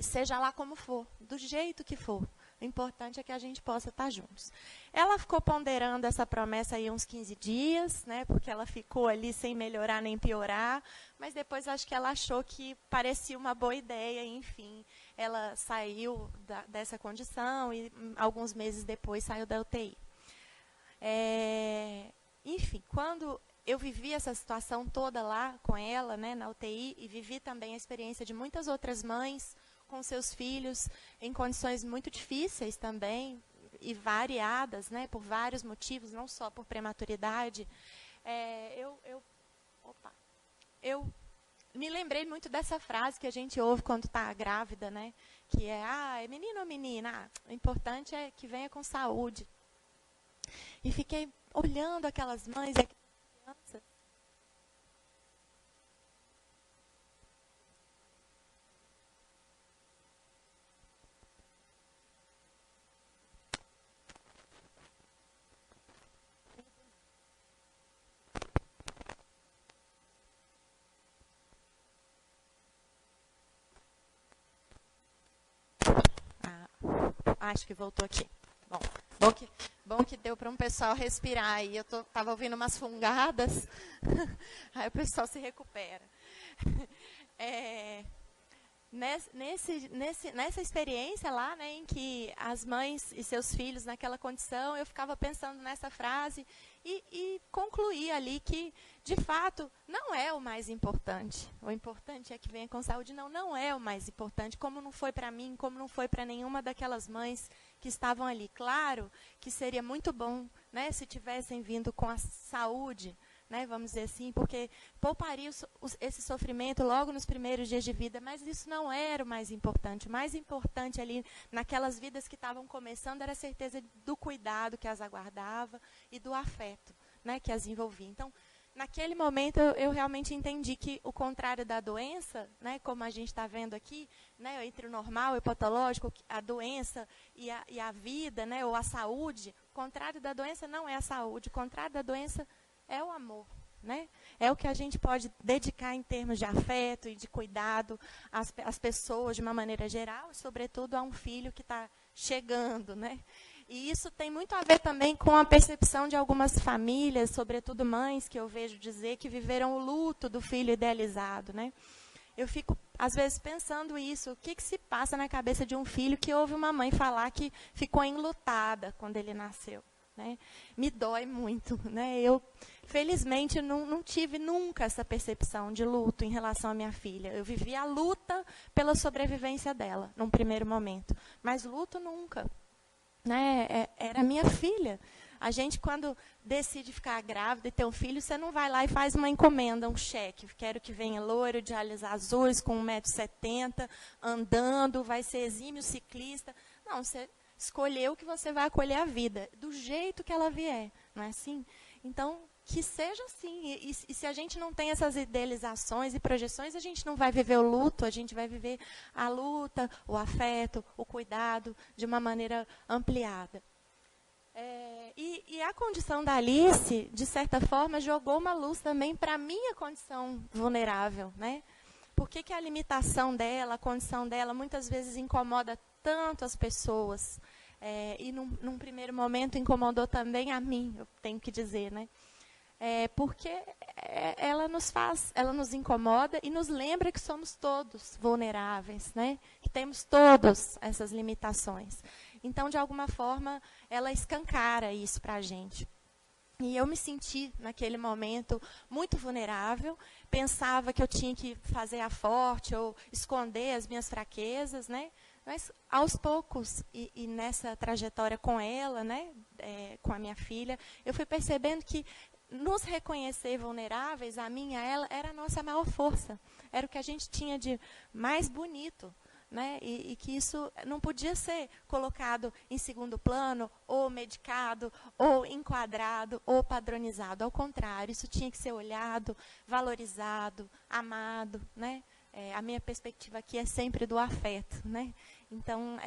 S4: seja lá como for, do jeito que for. O importante é que a gente possa estar juntos. Ela ficou ponderando essa promessa aí uns 15 dias, né? Porque ela ficou ali sem melhorar nem piorar, mas depois acho que ela achou que parecia uma boa ideia, e, enfim, ela saiu dessa condição e alguns meses depois saiu da UTI. Enfim, quando eu vivi essa situação toda lá com ela, né, na UTI, e vivi também a experiência de muitas outras mães com seus filhos em condições muito difíceis também, e variadas, né, por vários motivos, não só por prematuridade, eu me lembrei muito dessa frase que a gente ouve quando está grávida, né, que é menino ou menina? O importante é que venha com saúde. E fiquei olhando aquelas mães e aquelas crianças. Acho que voltou aqui. Bom que deu para um pessoal respirar aí. Eu estava ouvindo umas fungadas, aí o pessoal se recupera. Nessa experiência lá, né, em que as mães e seus filhos naquela condição, eu ficava pensando nessa frase e concluí ali que, de fato, não é o mais importante. O importante é que venha com saúde. Não é o mais importante, como não foi para mim, como não foi para nenhuma daquelas mães que estavam ali. Claro que seria muito bom, né, se tivessem vindo com a saúde, né, vamos dizer assim, porque pouparia esse sofrimento logo nos primeiros dias de vida, mas isso não era o mais importante. O mais importante ali, naquelas vidas que estavam começando, era a certeza do cuidado que as aguardava e do afeto, né, que as envolvia. Então, naquele momento, eu realmente entendi que o contrário da doença, né, como a gente está vendo aqui, né, entre o normal e o patológico, a doença e a vida, né, ou a saúde, o contrário da doença não é a saúde, o contrário da doença é o amor, né? É o que a gente pode dedicar em termos de afeto e de cuidado às pessoas de uma maneira geral, e sobretudo a um filho que está chegando, né? E isso tem muito a ver também com a percepção de algumas famílias, sobretudo mães, que eu vejo dizer que viveram o luto do filho idealizado, né? Eu fico, às vezes, pensando isso. O que se passa na cabeça de um filho que ouve uma mãe falar que ficou enlutada quando ele nasceu, né? Me dói muito, né? Eu, felizmente, não tive nunca essa percepção de luto em relação à minha filha. Eu vivi a luta pela sobrevivência dela, num primeiro momento. Mas luto nunca, né? Era minha filha. A gente, quando decide ficar grávida e ter um filho, você não vai lá e faz uma encomenda, um cheque. Quero que venha loiro, de olhos azuis, com 1,70 m, andando, vai ser exímio ciclista. Não, você escolheu que você vai acolher a vida, do jeito que ela vier, não é assim? Então, que seja assim. E se a gente não tem essas idealizações e projeções, a gente não vai viver o luto, a gente vai viver a luta, o afeto, o cuidado, de uma maneira ampliada. E a condição da Alice, de certa forma, jogou uma luz também para a minha condição vulnerável, né? Por que a limitação dela, a condição dela, muitas vezes incomoda tanto as pessoas? E num primeiro momento incomodou também a mim, eu tenho que dizer, né? Porque ela nos incomoda e nos lembra que somos todos vulneráveis, né? Que temos todas essas limitações. Então, de alguma forma, ela escancara isso para a gente. E eu me senti, naquele momento, muito vulnerável. Pensava que eu tinha que fazer a forte ou esconder as minhas fraquezas, né? Mas, aos poucos, e nessa trajetória com ela, né? Com a minha filha, eu fui percebendo que nos reconhecer vulneráveis, a mim e a ela, era a nossa maior força. Era o que a gente tinha de mais bonito. Né? E que isso não podia ser colocado em segundo plano, ou medicado, ou enquadrado, ou padronizado. Ao contrário, isso tinha que ser olhado, valorizado, amado. Né? A minha perspectiva aqui é sempre do afeto. Né? Então,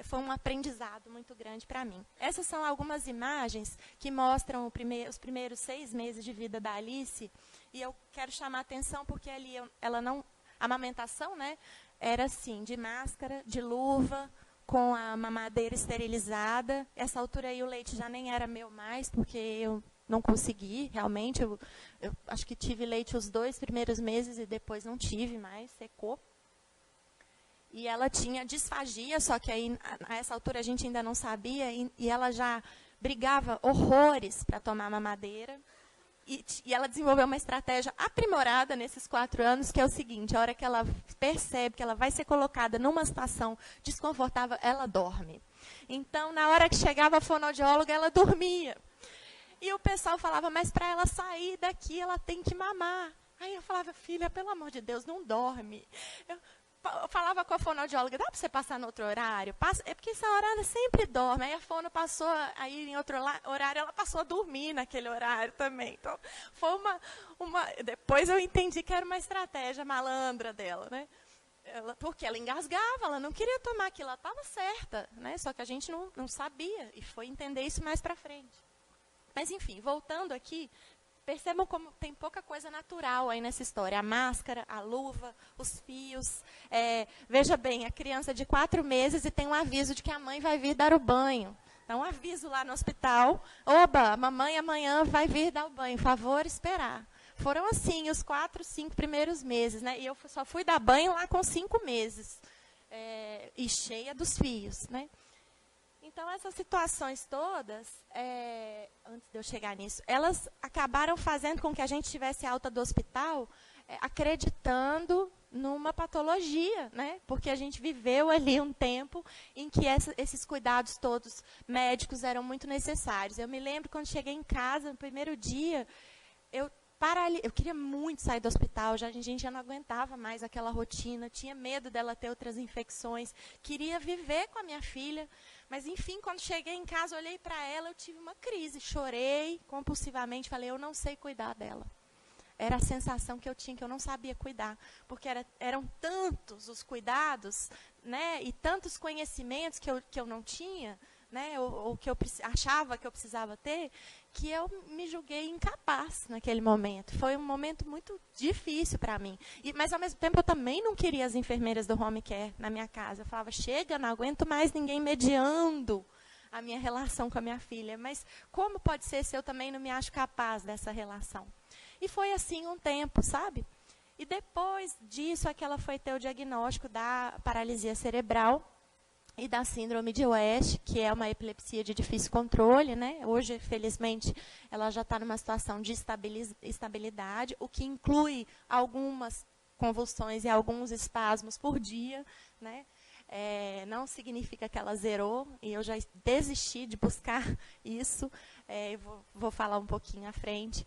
S4: foi um aprendizado muito grande para mim. Essas são algumas imagens que mostram os primeiros 6 meses de vida da Alice. E eu quero chamar a atenção porque ali ela não... A amamentação, né, era assim, de máscara, de luva, com a mamadeira esterilizada. Essa altura aí o leite já nem era meu mais, porque eu não consegui, realmente. Eu acho que tive leite os 2 primeiros meses e depois não tive mais, secou. E ela tinha disfagia, só que aí, a essa altura a gente ainda não sabia, e ela já brigava horrores para tomar mamadeira. E ela desenvolveu uma estratégia aprimorada nesses 4 anos, que é o seguinte: a hora que ela percebe que ela vai ser colocada numa situação desconfortável, ela dorme. Então, na hora que chegava a fonoaudióloga, ela dormia. E o pessoal falava, mas para ela sair daqui, ela tem que mamar. Aí eu falava, filha, pelo amor de Deus, não dorme. eu falava com a fonoaudióloga, dá para você passar no outro horário? É porque essa hora ela sempre dorme. Aí a fono passou, aí em outro horário, ela passou a dormir naquele horário também. Então, foi depois eu entendi que era uma estratégia malandra dela, né? Porque ela engasgava, ela não queria tomar aquilo, ela estava certa, né? Só que a gente não sabia, e foi entender isso mais para frente. Mas, enfim, voltando aqui, percebam como tem pouca coisa natural aí nessa história. A máscara, a luva, os fios. Veja bem, a criança de 4 meses e tem um aviso de que a mãe vai vir dar o banho. Então, um aviso lá no hospital. Oba, a mamãe amanhã vai vir dar o banho. Favor esperar. Foram assim os 4, 5 primeiros meses. Né? E eu só fui dar banho lá com 5 meses. E cheia dos fios, né? Então, essas situações todas, antes de eu chegar nisso, elas acabaram fazendo com que a gente tivesse alta do hospital acreditando numa patologia, né? Porque a gente viveu ali um tempo em que esses cuidados todos médicos eram muito necessários. Eu me lembro quando cheguei em casa, no primeiro dia, eu queria muito sair do hospital, a gente já não aguentava mais aquela rotina, tinha medo dela ter outras infecções, queria viver com a minha filha, mas, enfim, quando cheguei em casa, olhei para ela, eu tive uma crise, chorei compulsivamente, falei, eu não sei cuidar dela. Era a sensação que eu tinha, que eu não sabia cuidar, porque eram tantos os cuidados, né, e tantos conhecimentos que eu não tinha, né, ou que eu achava que eu precisava ter, que eu me julguei incapaz naquele momento. Foi um momento muito difícil para mim. Mas, ao mesmo tempo, eu também não queria as enfermeiras do home care na minha casa. Eu falava, chega, não aguento mais ninguém mediando a minha relação com a minha filha. Mas como pode ser se eu também não me acho capaz dessa relação? E foi assim um tempo, sabe? E depois disso, que ela foi ter o diagnóstico da paralisia cerebral e da síndrome de West, que é uma epilepsia de difícil controle, né? Hoje, felizmente, ela já está numa situação de estabilidade, o que inclui algumas convulsões e alguns espasmos por dia, né? Não significa que ela zerou, e eu já desisti de buscar isso, vou falar um pouquinho à frente.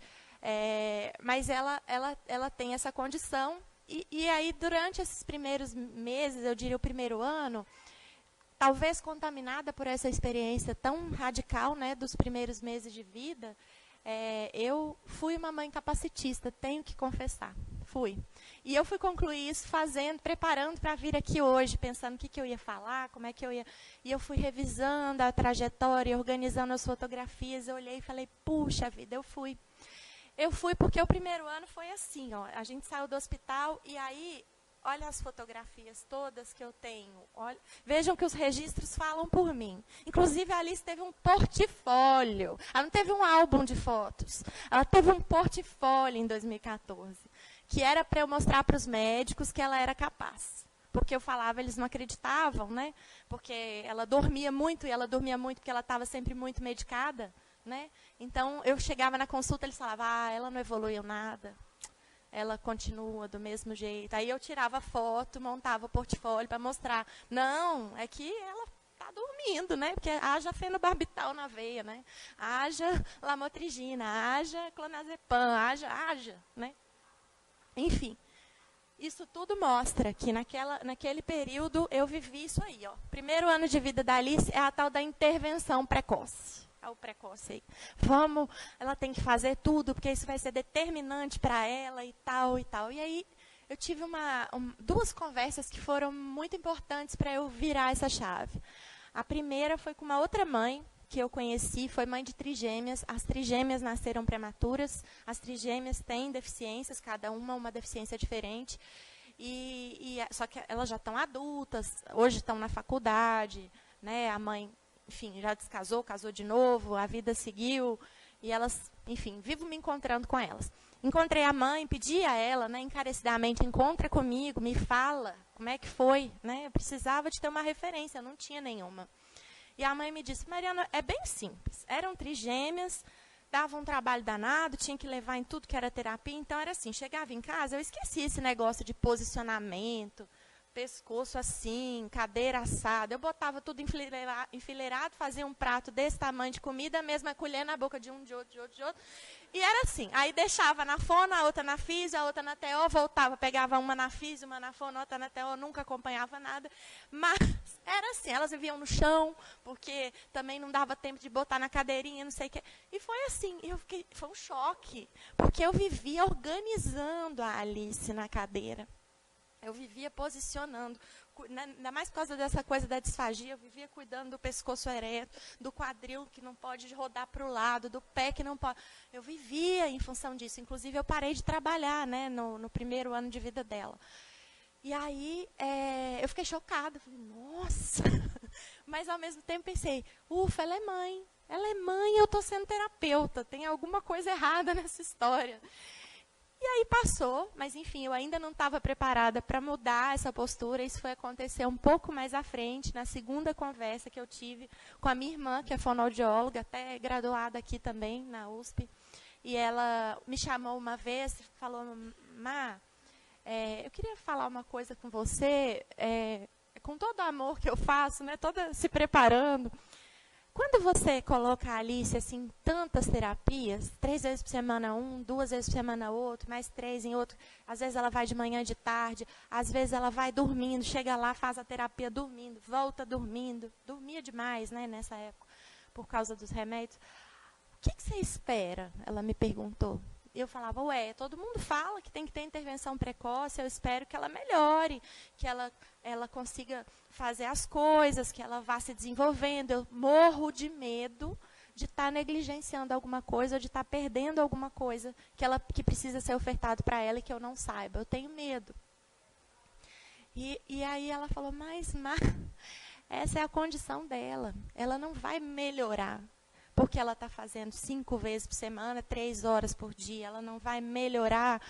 S4: Mas ela tem essa condição, e aí, durante esses primeiros meses, eu diria o primeiro ano, talvez contaminada por essa experiência tão radical, né, dos primeiros meses de vida, eu fui uma mãe capacitista, tenho que confessar, fui. E eu fui concluir isso preparando para vir aqui hoje, pensando o que eu ia falar, como é que eu ia... E eu fui revisando a trajetória, organizando as fotografias, eu olhei e falei, puxa vida, eu fui. Eu fui porque o primeiro ano foi assim, ó, a gente saiu do hospital e aí... Olha as fotografias todas que eu tenho. Vejam que os registros falam por mim. Inclusive, a Alice teve um portfólio. Ela não teve um álbum de fotos. Ela teve um portfólio em 2014, que era para eu mostrar para os médicos que ela era capaz. Porque eu falava, eles não acreditavam, né? Porque ela dormia muito, e ela dormia muito porque ela estava sempre muito medicada, né? Então, eu chegava na consulta, eles falavam, ela não evoluiu nada. Ela continua do mesmo jeito. Aí eu tirava foto, montava o portfólio para mostrar. Não, é que ela está dormindo, né? Porque haja fenobarbital na veia, né? Haja lamotrigina, haja clonazepam, haja, né? Enfim, isso tudo mostra que naquele período eu vivi isso aí, ó. Primeiro ano de vida da Alice é a tal da intervenção precoce. O precoce aí. Ela tem que fazer tudo, porque isso vai ser determinante para ela e tal e tal. E aí eu tive duas conversas que foram muito importantes para eu virar essa chave. A primeira foi com uma outra mãe que eu conheci, foi mãe de trigêmeas. As trigêmeas nasceram prematuras, as trigêmeas têm deficiências, cada uma deficiência diferente. Só que elas já estão adultas, hoje estão na faculdade, né? A mãe... Enfim, já descasou, casou de novo, a vida seguiu, e elas, enfim, vivo me encontrando com elas. Encontrei a mãe, pedi a ela, né, encarecidamente, encontra comigo, me fala como é que foi, né? Eu precisava de ter uma referência, eu não tinha nenhuma. E a mãe me disse, Mariana, é bem simples, eram trigêmeas, davam um trabalho danado, tinha que levar em tudo que era terapia, então era assim, chegava em casa, eu esqueci esse negócio de posicionamento, pescoço assim, cadeira assada. Eu botava tudo enfileirado, fazia um prato desse tamanho de comida, a mesma colher na boca de um, de outro, de outro, de outro. E era assim. Aí deixava na fono, a outra na físio, a outra na TO, voltava, pegava uma na físio, uma na fono, outra na TO, nunca acompanhava nada. Mas era assim, elas viviam no chão, porque também não dava tempo de botar na cadeirinha, não sei o quê. E foi assim, foi um choque, porque eu vivia organizando a Alice na cadeira. Eu vivia posicionando, ainda mais por causa dessa coisa da disfagia, eu vivia cuidando do pescoço ereto, do quadril que não pode rodar para o lado, do pé que não pode. Eu vivia em função disso. Inclusive, eu parei de trabalhar, né, no primeiro ano de vida dela. E aí, eu fiquei chocada. Falei, nossa! Mas, ao mesmo tempo, pensei, ufa, ela é mãe. Ela é mãe e eu estou sendo terapeuta. Tem alguma coisa errada nessa história. E aí passou, mas enfim, eu ainda não estava preparada para mudar essa postura. Isso foi acontecer um pouco mais à frente, na segunda conversa que eu tive com a minha irmã, que é fonoaudióloga, até graduada aqui também, na USP. E ela me chamou uma vez e falou, Má, eu queria falar uma coisa com você, com todo o amor que eu faço, né, toda se preparando. Quando você coloca a Alice assim, em tantas terapias, 3 vezes por semana um, 2 vezes por semana outro, mais 3 em outro, às vezes ela vai de manhã e de tarde, às vezes ela vai dormindo, chega lá, faz a terapia dormindo, volta dormindo, dormia demais, né, nessa época, por causa dos remédios. O que você espera? Ela me perguntou. Eu falava, todo mundo fala que tem que ter intervenção precoce, eu espero que ela melhore, que ela consiga fazer as coisas, que ela vá se desenvolvendo. Eu morro de medo de estar negligenciando alguma coisa, ou de estar perdendo alguma coisa que precisa ser ofertado para ela e que eu não saiba. Eu tenho medo. E aí ela falou, mas essa é a condição dela, ela não vai melhorar. Porque ela está fazendo 5 vezes por semana, 3 horas por dia. Ela não vai melhorar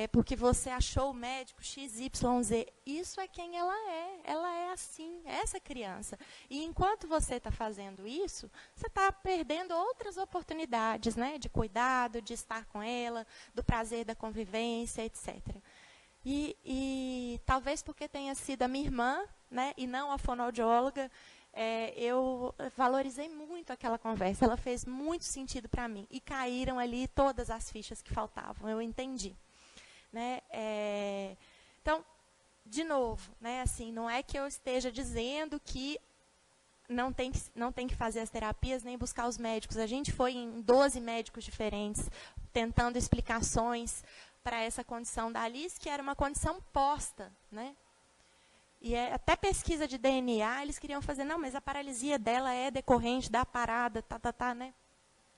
S4: porque você achou o médico XYZ. Isso é quem ela é. Ela é assim, essa criança. E enquanto você está fazendo isso, você está perdendo outras oportunidades, né, de cuidado, de estar com ela, do prazer da convivência, etc. E talvez porque tenha sido a minha irmã, né, e não a fonoaudióloga, eu valorizei muito aquela conversa. Ela fez muito sentido para mim. E caíram ali todas as fichas que faltavam. Eu entendi. Né? Então, de novo, né, assim, não é que eu esteja dizendo que não tem que fazer as terapias nem buscar os médicos. A gente foi em 12 médicos diferentes, tentando explicações para essa condição da Alice, que era uma condição posta, né? E até pesquisa de DNA, eles queriam fazer, não, mas a paralisia dela é decorrente da parada, né?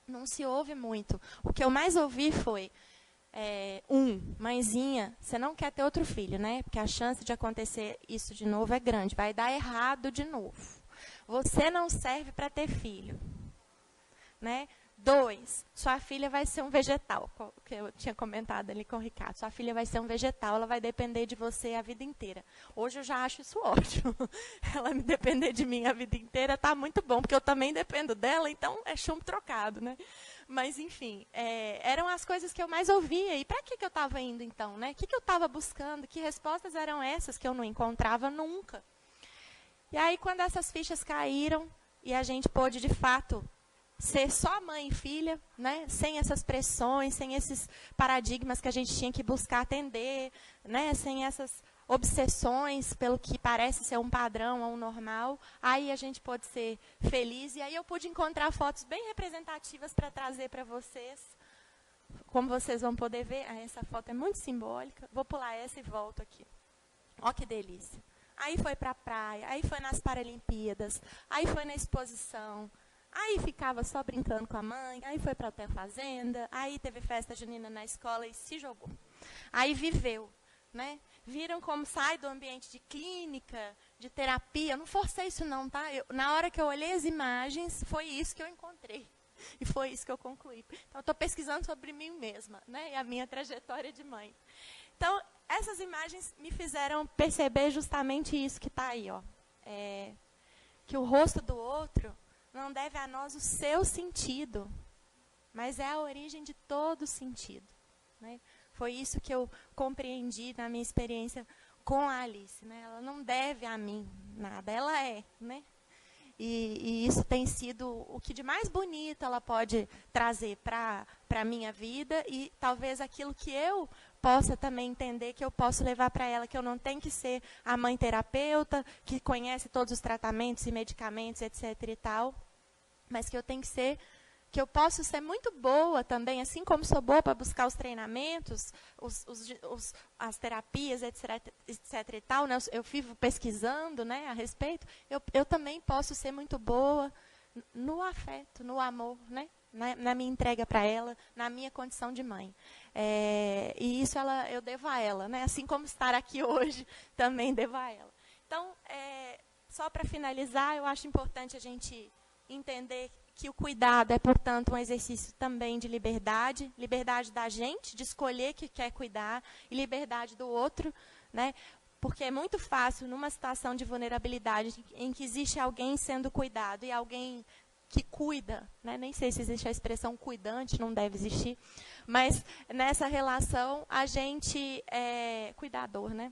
S4: Não se ouve muito. O que eu mais ouvi foi, mãezinha, você não quer ter outro filho, né? Porque a chance de acontecer isso de novo é grande, vai dar errado de novo. Você não serve para ter filho, né? 2, sua filha vai ser um vegetal, que eu tinha comentado ali com o Ricardo. Sua filha vai ser um vegetal, ela vai depender de você a vida inteira. Hoje eu já acho isso ótimo. Ela me depender de mim a vida inteira está muito bom, porque eu também dependo dela, então é chumbo trocado, né? Mas, enfim, eram as coisas que eu mais ouvia. E para que eu estava indo, então? Né? O que eu estava buscando? Que respostas eram essas que eu não encontrava nunca? E aí, quando essas fichas caíram, e a gente pôde, de fato, ser só mãe e filha, né? Sem essas pressões, sem esses paradigmas que a gente tinha que buscar atender, né? Sem essas obsessões pelo que parece ser um padrão ou um normal. Aí a gente pôde ser feliz. E aí eu pude encontrar fotos bem representativas para trazer para vocês. Como vocês vão poder ver, essa foto é muito simbólica. Vou pular essa e volto aqui. Ó que delícia. Aí foi para a praia, aí foi nas Paralimpíadas, aí foi na exposição. Aí ficava só brincando com a mãe, aí foi para o hotel fazenda, aí teve festa junina na escola e se jogou. Aí viveu, né? Viram como sai do ambiente de clínica, de terapia. Eu não forcei isso não, tá? Na hora que eu olhei as imagens, foi isso que eu encontrei. E foi isso que eu concluí. Então, eu estou pesquisando sobre mim mesma, né? E a minha trajetória de mãe. Então, essas imagens me fizeram perceber justamente isso que está aí, ó. Que o rosto do outro não deve a nós o seu sentido, mas é a origem de todo sentido, né? Foi isso que eu compreendi na minha experiência com a Alice, né? Ela não deve a mim nada, ela é, né? E isso tem sido o que de mais bonito ela pode trazer para a minha vida e talvez aquilo que eu possa também entender, que eu posso levar para ela, que eu não tenho que ser a mãe terapeuta, que conhece todos os tratamentos e medicamentos, etc. e tal, mas que eu tenho que ser, que eu posso ser muito boa também, assim como sou boa para buscar os treinamentos, as terapias, etc. e tal, né? Eu vivo pesquisando, né, a respeito, eu também posso ser muito boa no afeto, no amor, né? Na minha entrega para ela, na minha condição de mãe. E isso eu devo a ela, né? Assim como estar aqui hoje, também devo a ela. Então, só para finalizar, eu acho importante a gente entender que o cuidado é, portanto, um exercício também de liberdade, liberdade da gente, de escolher que quer cuidar, e liberdade do outro, né? Porque é muito fácil, numa situação de vulnerabilidade, em que existe alguém sendo cuidado e alguém que cuida, né? Nem sei se existe a expressão cuidante, não deve existir, mas nessa relação a gente é cuidador, né?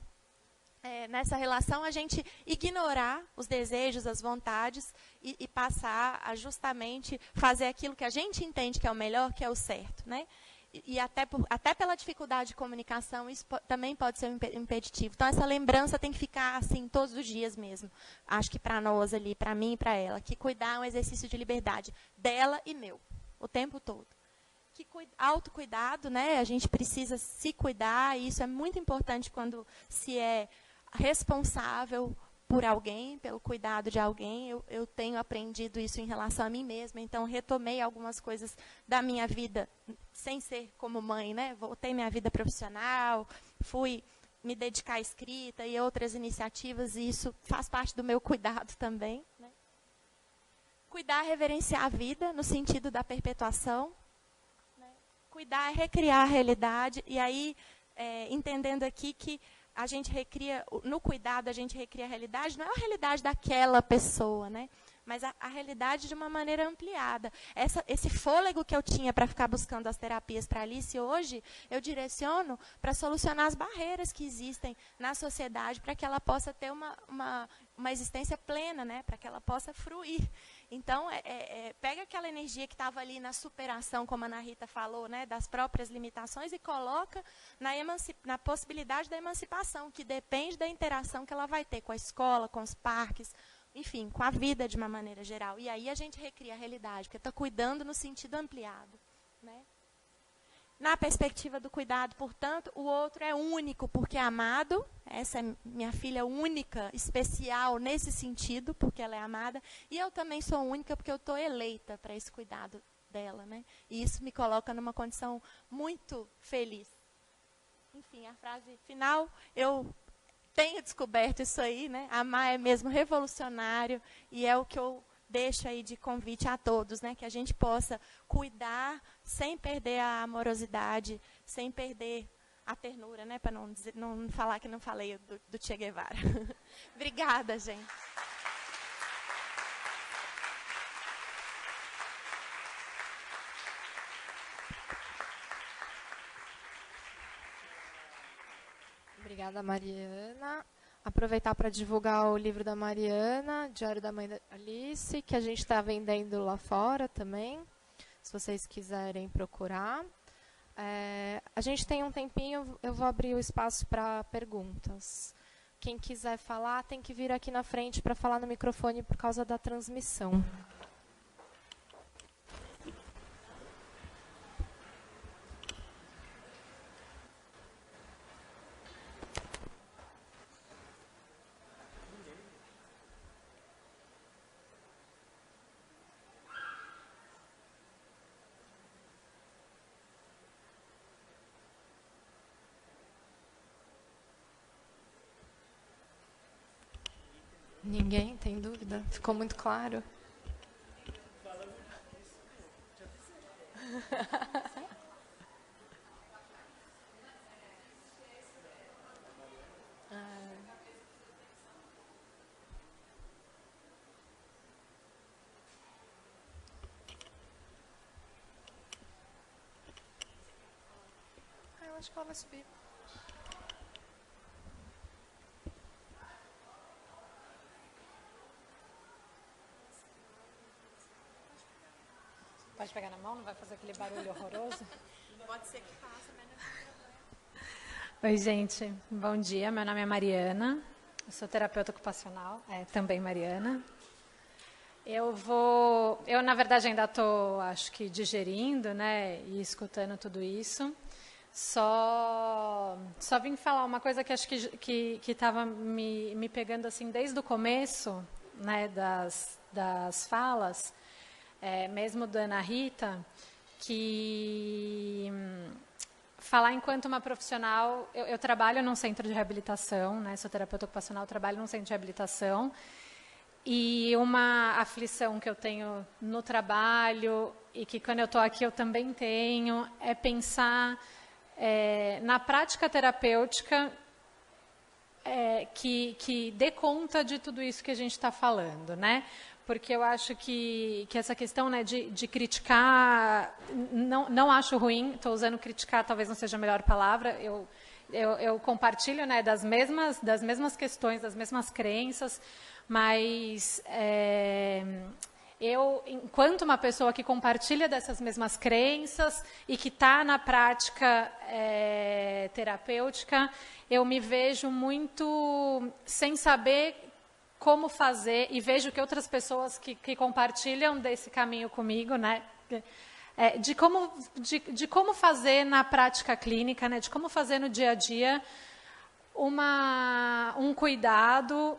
S4: Nessa relação, a gente ignorar os desejos, as vontades e passar a justamente fazer aquilo que a gente entende que é o melhor, que é o certo, né? E até pela dificuldade de comunicação, isso também pode ser um impeditivo. Então, essa lembrança tem que ficar assim todos os dias mesmo. Acho que para nós ali, para mim e para ela, que cuidar é um exercício de liberdade dela e meu, o tempo todo. Que autocuidado, né? A gente precisa se cuidar, e isso é muito importante quando se é responsável por alguém, pelo cuidado de alguém. Eu tenho aprendido isso em relação a mim mesma, então retomei algumas coisas da minha vida sem ser como mãe, né? Voltei minha vida profissional, fui me dedicar à escrita e outras iniciativas, e isso faz parte do meu cuidado também, né? Cuidar é reverenciar a vida, no sentido da perpetuação, né? Cuidar é recriar a realidade, e aí, entendendo aqui que a gente recria, no cuidado, a gente recria a realidade, não é a realidade daquela pessoa, né? Mas a realidade de uma maneira ampliada. Esse fôlego que eu tinha para ficar buscando as terapias para Alice, hoje eu direciono para solucionar as barreiras que existem na sociedade, para que ela possa ter uma existência plena, né? Para que ela possa fruir. Então, pega aquela energia que estava ali na superação, como a Ana Rita falou, né, das próprias limitações, e coloca na possibilidade da emancipação, que depende da interação que ela vai ter com a escola, com os parques, enfim, com a vida de uma maneira geral. E aí a gente recria a realidade, porque está cuidando no sentido ampliado, né? Na perspectiva do cuidado, portanto, o outro é único porque é amado. Essa é minha filha única, especial nesse sentido, porque ela é amada. E eu também sou única porque eu estou eleita para esse cuidado dela, né? E isso me coloca numa condição muito feliz. Enfim, a frase final, eu tenho descoberto isso aí, né? Amar é mesmo revolucionário, e é o que eu deixo aí de convite a todos, né? Que a gente possa cuidar sem perder a amorosidade, sem perder a ternura, né? Para não falar que não falei do Che Guevara. Obrigada, gente.
S1: Obrigada, Mariana. Aproveitar para divulgar o livro da Mariana, Diário da Mãe da Alice, que a gente está vendendo lá fora também, se vocês quiserem procurar. A gente tem um tempinho, eu vou abrir o espaço para perguntas. Quem quiser falar, tem que vir aqui na frente para falar no microfone por causa da transmissão. Ninguém tem dúvida? Ficou muito claro? Eu acho que ela vai subir.
S5: Pode pegar na mão, não vai fazer aquele barulho horroroso?
S4: Pode ser que faça, mas
S5: Oi, gente. Bom dia. Meu nome é Mariana. Eu sou terapeuta ocupacional. Também Mariana. Eu, na verdade, ainda estou, acho que, digerindo, né, e escutando tudo isso. Só vim falar uma coisa que acho que estava me pegando assim desde o começo, né, das falas, mesmo da Ana Rita, que falar enquanto uma profissional, eu trabalho num centro de reabilitação, né, sou terapeuta ocupacional, trabalho num centro de reabilitação, e uma aflição que eu tenho no trabalho, e que quando eu estou aqui eu também tenho, é pensar na prática terapêutica que dê conta de tudo isso que a gente está falando, né? Porque eu acho que essa questão, né, de criticar, não acho ruim, estou usando criticar, talvez não seja a melhor palavra, eu compartilho, né, das mesmas questões, das mesmas crenças, mas eu, enquanto uma pessoa que compartilha dessas mesmas crenças e que está na prática terapêutica, eu me vejo muito sem saber como fazer, e vejo que outras pessoas que compartilham desse caminho comigo, né, de como fazer na prática clínica, né, de como fazer no dia a dia um cuidado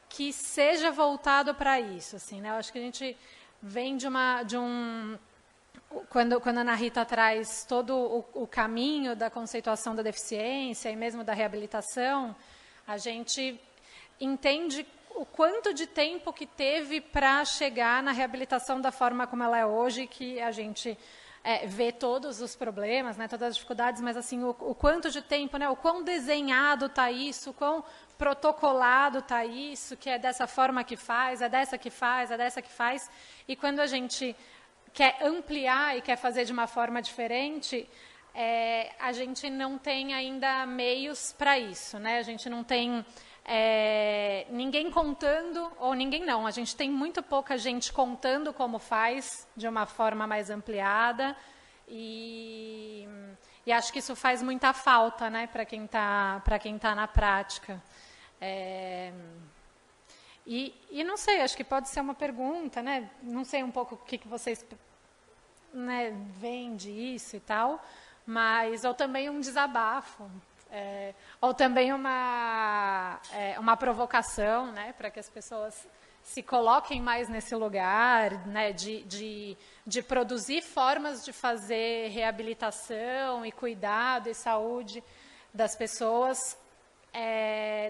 S5: que seja voltado para isso, assim, né? Eu acho que a gente vem quando a Ana Rita traz todo o caminho da conceituação da deficiência e mesmo da reabilitação, a gente entende o quanto de tempo que teve para chegar na reabilitação da forma como ela é hoje, que a gente vê todos os problemas, né, todas as dificuldades, mas assim, o quanto de tempo, né, o quão desenhado está isso, o quão protocolado está isso, que é dessa forma que faz, é dessa que faz, é dessa que faz. E quando a gente quer ampliar e quer fazer de uma forma diferente, a gente não tem ainda meios para isso, né? A gente não tem ninguém contando, ou ninguém não, a gente tem muito pouca gente contando como faz de uma forma mais ampliada, e acho que isso faz muita falta, né, para quem tá na prática. E não sei, acho que pode ser uma pergunta, né, não sei um pouco o que vocês, né, veem disso e tal, mas ou também um desabafo, ou também uma provocação, né, para que as pessoas se coloquem mais nesse lugar, né, de produzir formas de fazer reabilitação e cuidado e saúde das pessoas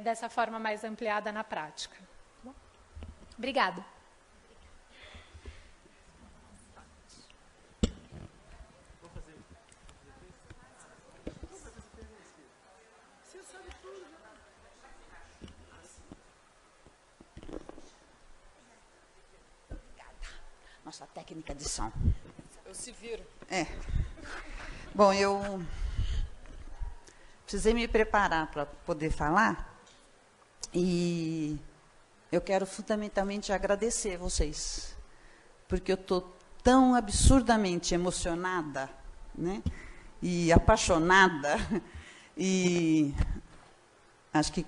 S5: dessa forma mais ampliada na prática. Bom, obrigada.
S6: Nossa técnica de som.
S7: Eu se viro.
S6: Bom, eu precisei me preparar para poder falar e eu quero fundamentalmente agradecer vocês, porque eu estou tão absurdamente emocionada, né, e apaixonada, e acho que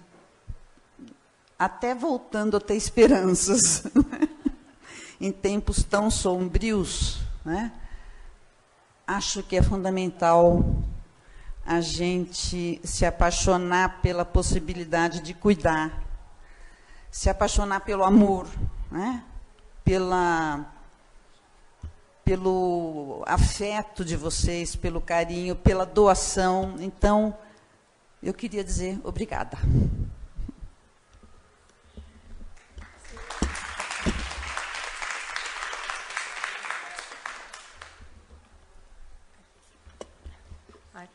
S6: até voltando a ter esperanças em tempos tão sombrios, né? Acho que é fundamental a gente se apaixonar pela possibilidade de cuidar, se apaixonar pelo amor, né? Pelo afeto de vocês, pelo carinho, pela doação. Então, eu queria dizer obrigada.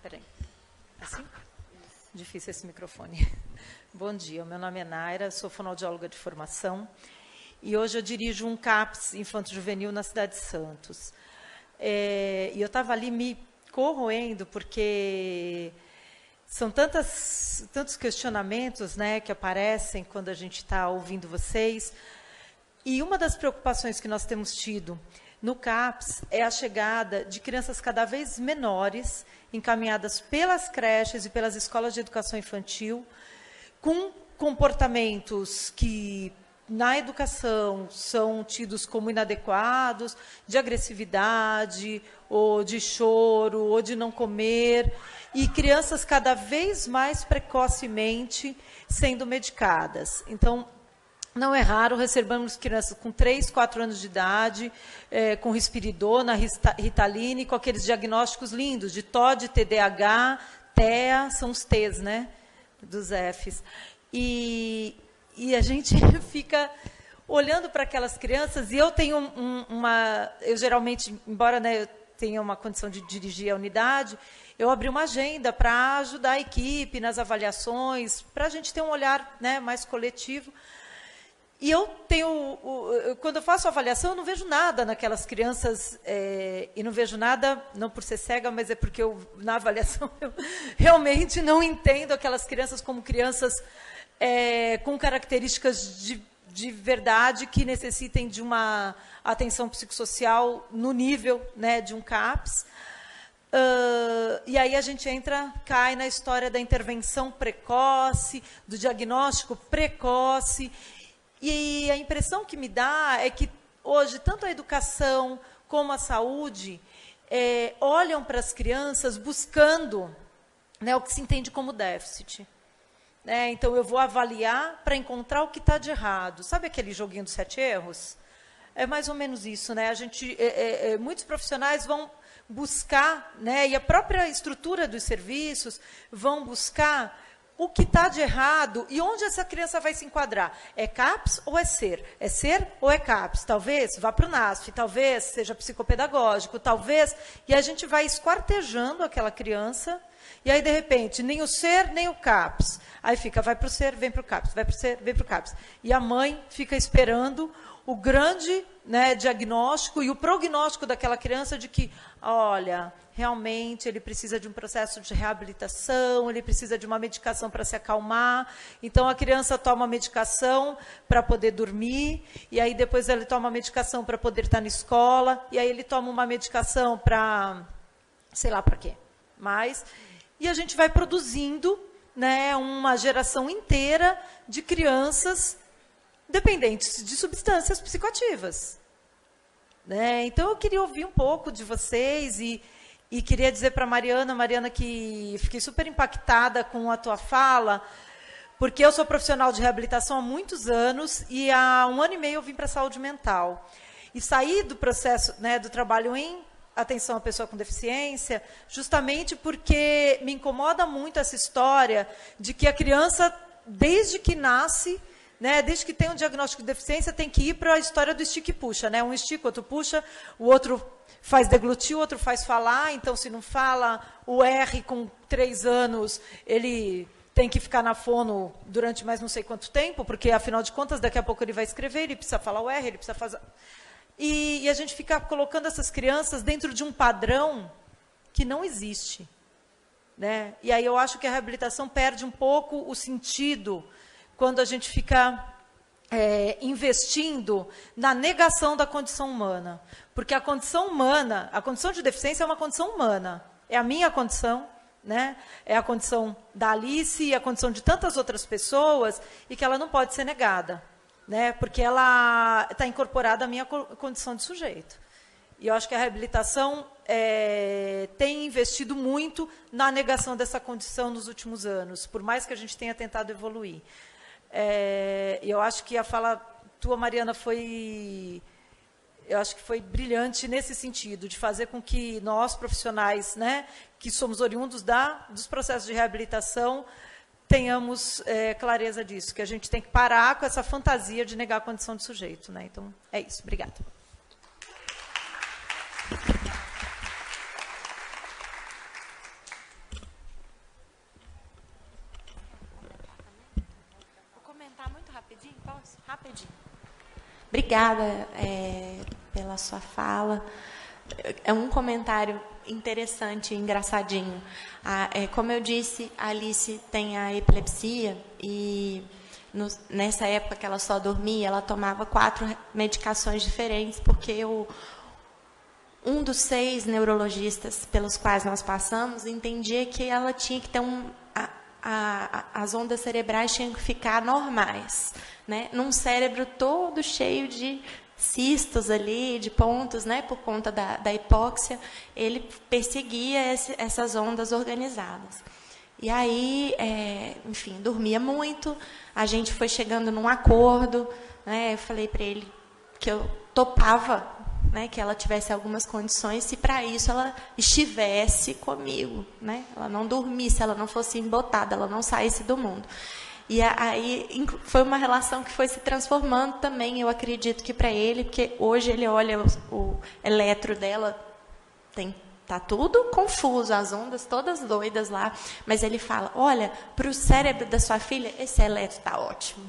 S7: Peraí. Assim? Difícil esse microfone. Bom dia, meu nome é Naira, sou fonoaudióloga de formação e hoje eu dirijo um CAPS infanto-juvenil na cidade de Santos. E eu estava ali me corroendo porque são tantos questionamentos, né, que aparecem quando a gente está ouvindo vocês. E uma das preocupações que nós temos tido no CAPS é a chegada de crianças cada vez menores, encaminhadas pelas creches e pelas escolas de educação infantil, com comportamentos que, na educação, são tidos como inadequados, de agressividade, ou de choro, ou de não comer, e crianças cada vez mais precocemente sendo medicadas. Então, não é raro recebermos crianças com 3, 4 anos de idade, com risperidona, Ritaline, com aqueles diagnósticos lindos de TOD, TDAH, TEA, são os T's, né, dos F's. E a gente fica olhando para aquelas crianças, e eu tenho eu geralmente, embora, né, eu tenha uma condição de dirigir a unidade, eu abri uma agenda para ajudar a equipe nas avaliações, para a gente ter um olhar, né, mais coletivo. E eu tenho, quando eu faço a avaliação, eu não vejo nada naquelas crianças, e não vejo nada, não por ser cega, mas é porque na avaliação eu realmente não entendo aquelas crianças como crianças com características de verdade que necessitem de uma atenção psicossocial no nível, né, de um CAPS. E aí a gente cai na história da intervenção precoce, do diagnóstico precoce. E a impressão que me dá é que hoje tanto a educação como a saúde olham para as crianças buscando, né, o que se entende como déficit. Então, eu vou avaliar para encontrar o que está de errado. Sabe aquele joguinho dos 7 erros? É mais ou menos isso, né? Muitos profissionais vão buscar, né, e a própria estrutura dos serviços vão buscar o que está de errado e onde essa criança vai se enquadrar. É CAPS ou é SER? É SER ou é CAPS? Talvez vá para o NASF, talvez seja psicopedagógico, talvez... E a gente vai esquartejando aquela criança, e aí, de repente, nem o SER, nem o CAPS. Aí fica, vai para o SER, vem para o CAPS, vai para o SER, vem para o CAPS. E a mãe fica esperando o grande, né, diagnóstico e o prognóstico daquela criança de que, olha, realmente ele precisa de um processo de reabilitação, ele precisa de uma medicação para se acalmar. Então, a criança toma medicação para poder dormir, e aí depois ele toma medicação para poder estar na escola, e aí ele toma uma medicação para, sei lá para quê, mais. E a gente vai produzindo, né, uma geração inteira de crianças dependentes de substâncias psicoativas. Né? Então, eu queria ouvir um pouco de vocês e queria dizer para a Mariana, que fiquei super impactada com a tua fala, porque eu sou profissional de reabilitação há muitos anos e há 1 ano e meio eu vim para a saúde mental. E saí do processo, né, do trabalho em atenção à pessoa com deficiência, justamente porque me incomoda muito essa história de que a criança, desde que nasce, né, desde que tem um diagnóstico de deficiência, tem que ir para a história do estica e puxa. Né? Um estica, o outro puxa, o outro faz deglutir, o outro faz falar. Então, se não fala, o R com 3 anos, ele tem que ficar na fono durante mais não sei quanto tempo, porque, afinal de contas, daqui a pouco ele vai escrever, ele precisa falar o R, ele precisa fazer... E a gente fica colocando essas crianças dentro de um padrão que não existe. Né? E aí eu acho que a reabilitação perde um pouco o sentido quando a gente fica investindo na negação da condição humana. Porque a condição humana, a condição de deficiência é uma condição humana. É a minha condição, né? É a condição da Alice e a condição de tantas outras pessoas, e que ela não pode ser negada. Né? Porque ela está incorporada à minha condição de sujeito. E eu acho que a reabilitação tem investido muito na negação dessa condição nos últimos anos, por mais que a gente tenha tentado evoluir. Eu acho que a fala tua, Mariana, eu acho que foi brilhante nesse sentido, de fazer com que nós, profissionais, né, que somos oriundos dos processos de reabilitação, tenhamos clareza disso, que a gente tem que parar com essa fantasia de negar a condição de sujeito. Né? Então, é isso. Obrigada.
S4: Vou comentar muito rapidinho, posso? Rapidinho. Obrigada pela sua fala. É um comentário interessante, engraçadinho. Como eu disse, a Alice tem a epilepsia e nessa época que ela só dormia, ela tomava 4 medicações diferentes, porque um dos 6 neurologistas pelos quais nós passamos entendia que ela tinha que ter as ondas cerebrais tinham que ficar normais, né? Num cérebro todo cheio de cistos ali, de pontos, né? Por conta da hipóxia, ele perseguia essas ondas organizadas. E aí, enfim, dormia muito, a gente foi chegando num acordo, né? Eu falei para ele que eu topava, né, que ela tivesse algumas condições, se para isso ela estivesse comigo, né? Ela não dormisse, ela não fosse embotada, ela não saísse do mundo. E aí foi uma relação que foi se transformando também, eu acredito que para ele, porque hoje ele olha o eletro dela, tá tudo confuso, as ondas todas doidas lá, mas ele fala, olha, para o cérebro da sua filha, esse eletro está ótimo.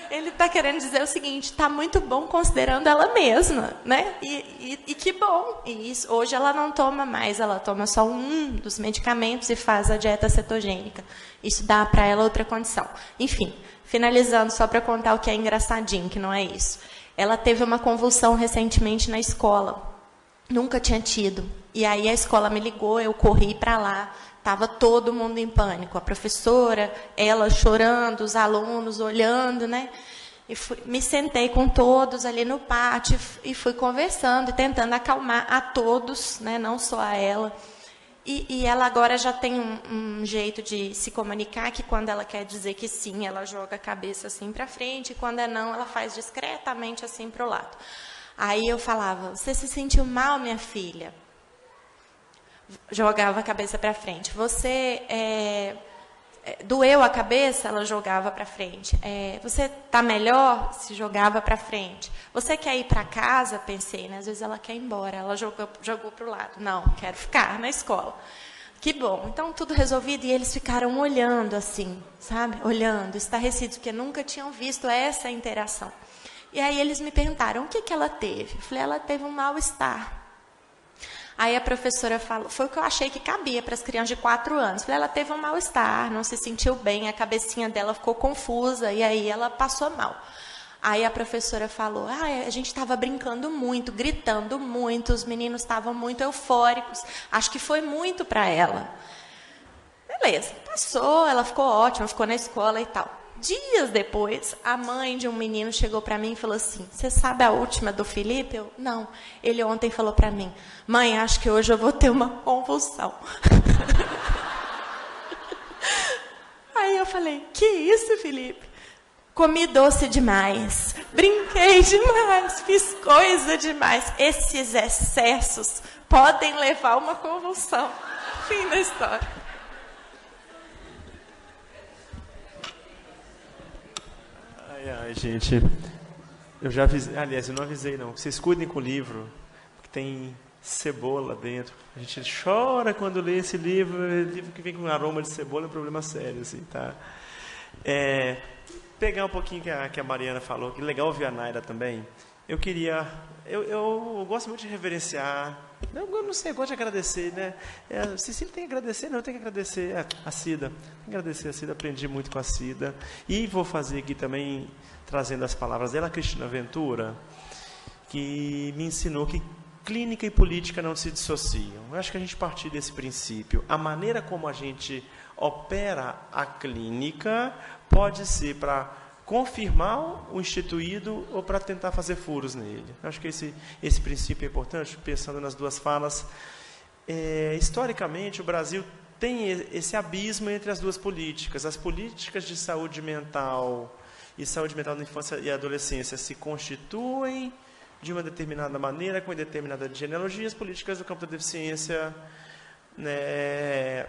S4: Ele está querendo dizer o seguinte, está muito bom considerando ela mesma, né? E que bom. E isso, hoje ela não toma mais, ela toma só um dos medicamentos e faz a dieta cetogênica. Isso dá para ela outra condição. Enfim, finalizando, só para contar o que é engraçadinho, que não é isso. Ela teve uma convulsão recentemente na escola. Nunca tinha tido. E aí a escola me ligou, eu corri para lá, estava todo mundo em pânico. A professora, ela chorando, os alunos olhando, né? E me sentei com todos ali no pátio e fui conversando e tentando acalmar a todos, né? Não só a ela. E ela agora já tem um jeito de se comunicar, que quando ela quer dizer que sim, ela joga a cabeça assim para frente, e quando é não, ela faz discretamente assim para o lado. Aí eu falava, você se sentiu mal, minha filha? Jogava a cabeça para frente. Você doeu a cabeça? Ela jogava para frente. Você está melhor? Se jogava para frente. Você quer ir para casa? Pensei, né? Às vezes ela quer ir embora. Ela jogou para o lado. Não, quero ficar na escola. Que bom. Então, tudo resolvido. E eles ficaram olhando assim, sabe? Olhando, estarrecidos, porque nunca tinham visto essa interação. E aí eles me perguntaram, o que ela teve? Eu falei, ela teve um mal-estar. Aí a professora falou, foi o que eu achei que cabia para as crianças de 4 anos. Eu falei, ela teve um mal-estar, não se sentiu bem, a cabecinha dela ficou confusa, e aí ela passou mal. Aí a professora falou, a gente estava brincando muito, gritando muito, os meninos estavam muito eufóricos, acho que foi muito para ela. Beleza, passou, ela ficou ótima, ficou na escola e tal. Dias depois, a mãe de um menino chegou para mim e falou assim, você sabe a última do Felipe? Eu, não. Ele ontem falou para mim, mãe, acho que hoje eu vou ter uma convulsão. Aí eu falei, que isso, Felipe? Comi doce demais, brinquei demais, fiz coisa demais. Esses excessos podem levar a uma convulsão. Fim da história.
S2: Ai, gente, eu já avisei, aliás, eu não avisei não, vocês cuidem com o livro, porque tem cebola dentro. A gente chora quando lê esse livro, livro que vem com aroma de cebola é um problema sério, assim, tá? Pegar um pouquinho que a Mariana falou, que legal ouvir a Naira também. Eu queria, eu gosto muito de reverenciar, eu não sei, eu gosto de agradecer, né? Cecília tem que agradecer, não, eu tenho que agradecer a Cida. Tenho que agradecer a Cida, aprendi muito com a Cida. E vou fazer aqui também, trazendo as palavras dela, a Cristina Ventura, que me ensinou que clínica e política não se dissociam. Eu acho que a gente partir desse princípio. A maneira como a gente opera a clínica pode ser para confirmar o instituído ou para tentar fazer furos nele. Acho que esse princípio é importante, pensando nas duas falas. Historicamente, o Brasil tem esse abismo entre as duas políticas. As políticas de saúde mental e saúde mental na infância e adolescência se constituem de uma determinada maneira, com determinada genealogia. As políticas do campo da deficiência, né,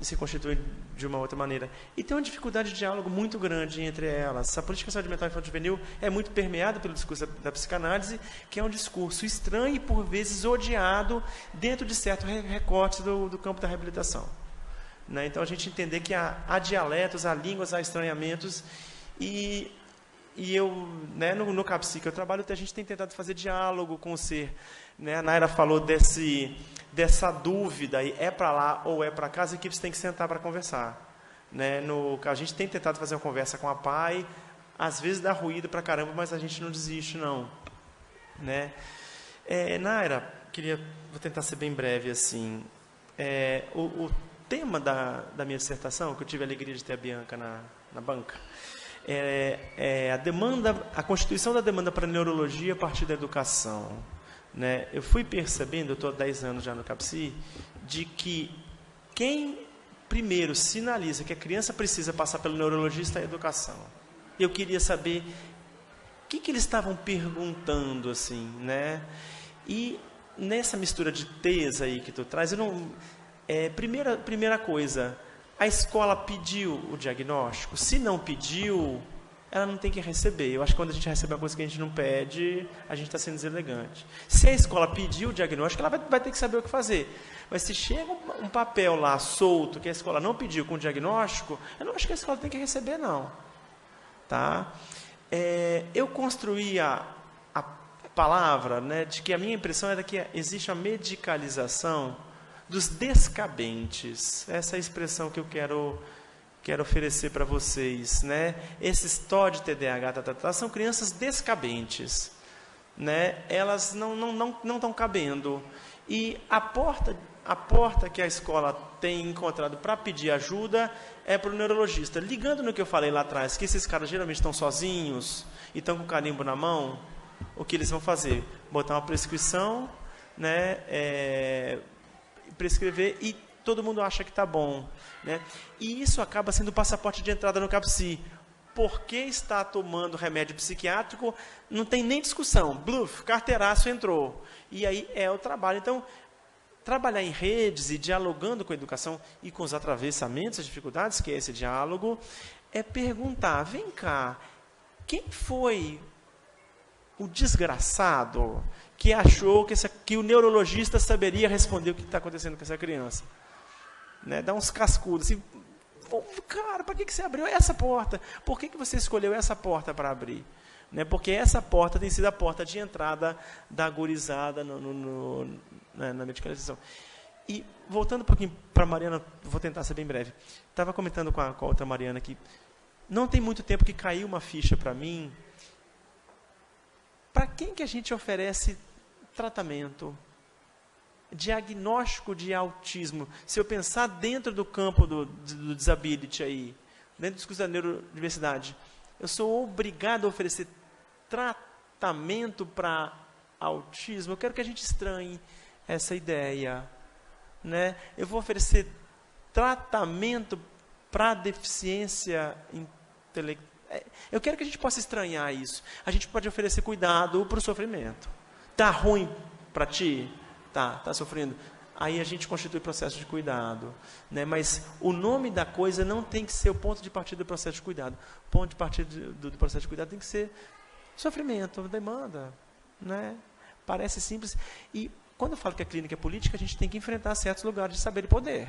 S2: se constitui de uma outra maneira. E tem uma dificuldade de diálogo muito grande entre elas. A política de saúde mental infantil juvenil é muito permeada pelo discurso da psicanálise, que é um discurso estranho e, por vezes, odiado dentro de certos recortes do campo da reabilitação. Né? Então, a gente entender que há dialetos, há línguas, há estranhamentos, e eu, né, no CAPSI que eu trabalho, a gente tem tentado fazer diálogo com o ser. Né? A Naira falou dessa dúvida, é para lá ou é para cá, as equipes têm que sentar para conversar. Né? A gente tem tentado fazer uma conversa com a PAI, às vezes dá ruído para caramba, mas a gente não desiste, não. Né? Naira, vou tentar ser bem breve, assim. O tema da minha dissertação, que eu tive a alegria de ter a Bianca na banca, a constituição da demanda para neurologia a partir da educação. Né? Eu fui percebendo, eu estou há 10 anos já no CAPSI, de que quem primeiro sinaliza que a criança precisa passar pelo neurologista é a educação. Eu queria saber o que eles estavam perguntando, assim, né? E nessa mistura de T's aí que tu traz, primeira coisa, a escola pediu o diagnóstico? Se não pediu, ela não tem que receber. Eu acho que quando a gente recebe uma coisa que a gente não pede, a gente está sendo deselegante. Se a escola pediu o diagnóstico, ela vai ter que saber o que fazer. Mas se chega um papel lá solto que a escola não pediu com o diagnóstico, eu não acho que a escola tem que receber, não. Tá? Eu construí a palavra, né, de que a minha impressão era que existe a medicalização dos descabentes. Essa é a expressão que eu quero oferecer para vocês, né? Esses TOD de TDAH, são crianças descabentes, né? Elas não estão cabendo. E a porta que a escola tem encontrado para pedir ajuda é para o neurologista. Ligando no que eu falei lá atrás, que esses caras geralmente estão sozinhos e estão com o carimbo na mão, o que eles vão fazer? Botar uma prescrição, né? Prescrever e todo mundo acha que está bom. Né? E isso acaba sendo o passaporte de entrada no CAPSI. Por que está tomando remédio psiquiátrico? Não tem nem discussão. Bluff, carteiraço entrou. E aí é o trabalho. Então, trabalhar em redes e dialogando com a educação e com os atravessamentos, as dificuldades, que é esse diálogo, é perguntar, vem cá, quem foi o desgraçado que achou que o neurologista saberia responder o que está acontecendo com essa criança? Né? Dá uns cascudos. Assim, cara, para que você abriu essa porta? Por que você escolheu essa porta para abrir? Né? Porque essa porta tem sido a porta de entrada da gurizada na medicalização. E, voltando um pouquinho para a Mariana, vou tentar ser bem breve. Estava comentando com a outra Mariana que não tem muito tempo que caiu uma ficha para mim. Para quem que a gente oferece tratamento? Diagnóstico de autismo. Se eu pensar dentro do campo do disability aí, dentro do discurso da neurodiversidade, eu sou obrigado a oferecer tratamento para autismo. Eu quero que a gente estranhe essa ideia. Né? Eu vou oferecer tratamento para deficiência intelectual. Eu quero que a gente possa estranhar isso. A gente pode oferecer cuidado para o sofrimento. Está ruim para ti? Tá sofrendo. Aí a gente constitui processo de cuidado. Né? Mas o nome da coisa não tem que ser o ponto de partida do processo de cuidado. O ponto de partida do processo de cuidado tem que ser sofrimento, demanda. Né? Parece simples. E quando eu falo que a clínica é política, a gente tem que enfrentar certos lugares de saber e poder.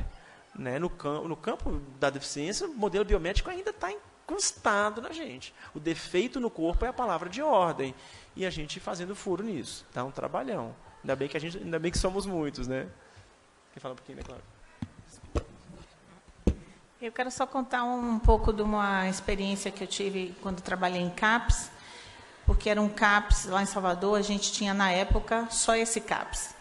S2: Né? No campo da deficiência, o modelo biomédico ainda está incrustado na gente. O defeito no corpo é a palavra de ordem. E a gente fazendo furo nisso. Dá um trabalhão. Ainda bem que somos muitos, né? Quer falar um pouquinho, né, Cláudia?
S3: Eu quero só contar um pouco de uma experiência que eu tive quando trabalhei em CAPS, porque era um CAPS lá em Salvador, a gente tinha na época só esse CAPS.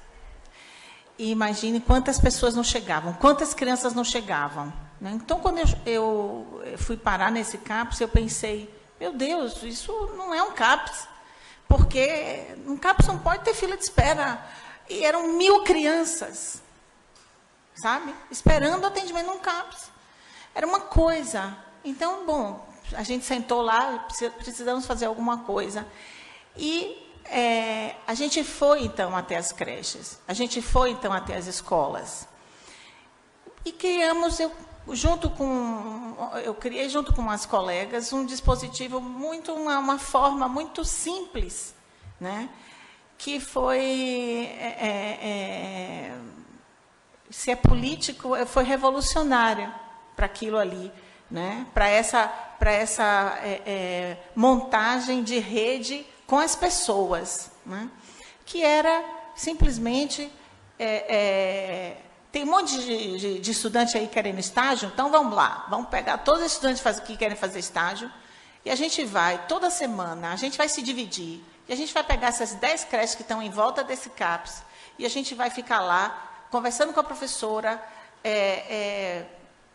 S3: E imagine quantas pessoas não chegavam, quantas crianças não chegavam. Né? Então, quando eu fui parar nesse CAPS, eu pensei, meu Deus, isso não é um CAPS. Porque um CAPS não pode ter fila de espera. E eram 1000 crianças, sabe? Esperando o atendimento num CAPS. Era uma coisa. Então, bom, a gente sentou lá, precisamos fazer alguma coisa. E a gente foi, então, até as creches. A gente foi, então, até as escolas. E criamos, eu criei junto com umas colegas um dispositivo uma forma muito simples, né? Que foi, se é político, foi revolucionária para aquilo ali, né? Para essa montagem de rede com as pessoas, né? Que era simplesmente tem um monte de estudante aí querendo estágio, então vamos lá, vamos pegar todos os estudantes que querem fazer estágio, e a gente vai, toda semana, a gente vai se dividir E a gente vai pegar essas 10 creches que estão em volta desse CAPS e a gente vai ficar lá, conversando com a professora,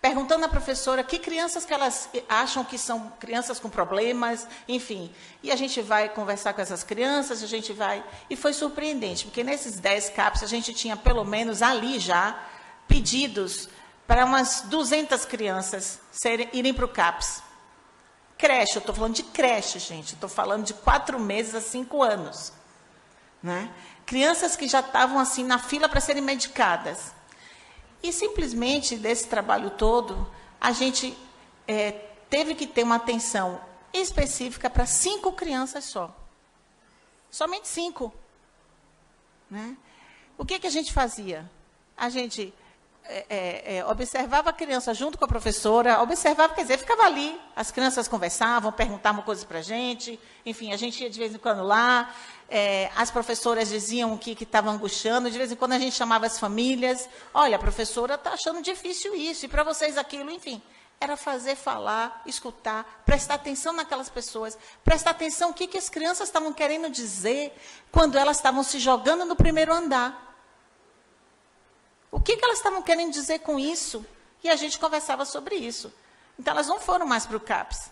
S3: perguntando à professora que crianças que elas acham que são crianças com problemas, enfim. E a gente vai conversar com essas crianças, a gente vai... E foi surpreendente, porque nesses 10 CAPs a gente tinha, pelo menos ali já, pedidos para umas 200 crianças irem para o CAPS. Creche, eu estou falando de creche, gente. Estou falando de 4 meses a 5 anos. Né? Crianças que já estavam assim na fila para serem medicadas. E simplesmente, desse trabalho todo, a gente teve que ter uma atenção específica para 5 crianças só. Somente 5. Né? O que a gente fazia? A gente observava a criança junto com a professora, observava, quer dizer, ficava ali, as crianças conversavam, perguntavam coisas para a gente, enfim, a gente ia de vez em quando lá, as professoras diziam o que estava angustiando, de vez em quando a gente chamava as famílias, olha, a professora está achando difícil isso, e para vocês aquilo, enfim. Era fazer, falar, escutar, prestar atenção naquelas pessoas, prestar atenção no que as crianças estavam querendo dizer quando elas estavam se jogando no primeiro andar. O que elas estavam querendo dizer com isso? E a gente conversava sobre isso. Então, elas não foram mais para o CAPS.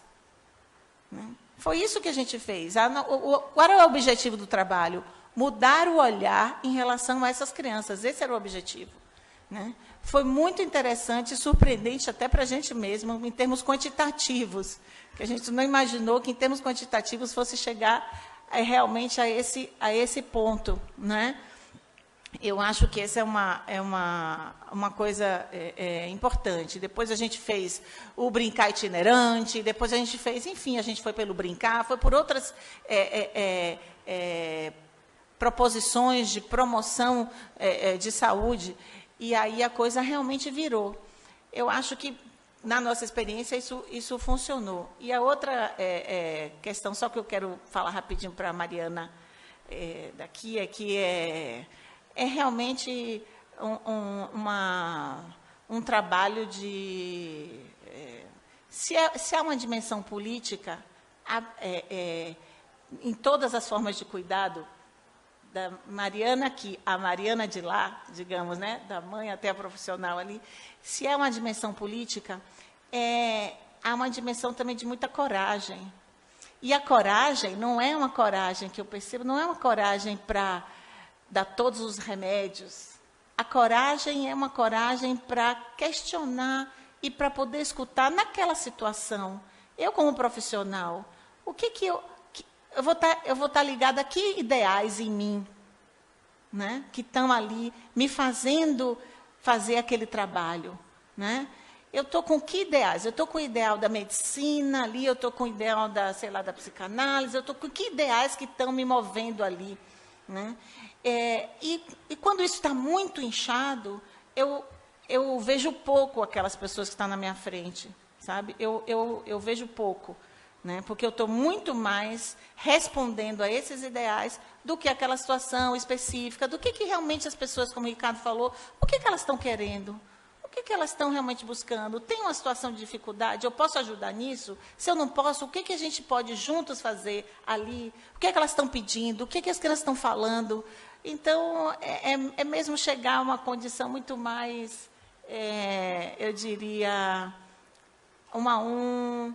S3: Né? Foi isso que a gente fez. Qual era o objetivo do trabalho? Mudar o olhar em relação a essas crianças. Esse era o objetivo. Né? Foi muito interessante e surpreendente até para a gente mesmo, em termos quantitativos, que a gente não imaginou que, em termos quantitativos, fosse chegar realmente a esse ponto. Né? Eu acho que essa é uma coisa importante. Depois a gente fez o brincar itinerante, depois a gente fez, enfim, a gente foi pelo brincar, foi por outras proposições de promoção de saúde, e aí a coisa realmente virou. Eu acho que, na nossa experiência, isso funcionou. E a outra questão, só que eu quero falar rapidinho para a Mariana daqui, é que é realmente um trabalho de... Se há uma dimensão política, em todas as formas de cuidado, da Mariana aqui, a Mariana de lá, digamos, né, da mãe até a profissional ali, se há uma dimensão política, há uma dimensão também de muita coragem. E a coragem não é uma coragem, que eu percebo, não é uma coragem para dar todos os remédios. A coragem é uma coragem para questionar e para poder escutar naquela situação. Eu, como profissional, o que eu vou estar ligada a que ideais em mim, né, que estão ali me fazendo fazer aquele trabalho, né? Eu estou com que ideais? Eu estou com o ideal da medicina ali, eu estou com o ideal da, sei lá, da psicanálise, eu estou com que ideais que estão me movendo ali, né? E quando isso está muito inchado, eu vejo pouco aquelas pessoas que estão na minha frente, sabe? Eu vejo pouco, né? Porque eu estou muito mais respondendo a esses ideais do que aquela situação específica, do que realmente as pessoas, como o Ricardo falou, o que elas estão querendo, o que elas estão realmente buscando. Tem uma situação de dificuldade, eu posso ajudar nisso? Se eu não posso, o que a gente pode juntos fazer ali? O que elas estão pedindo? O que as crianças estão falando? Então, é mesmo chegar a uma condição muito mais, eu diria, 1 a 1,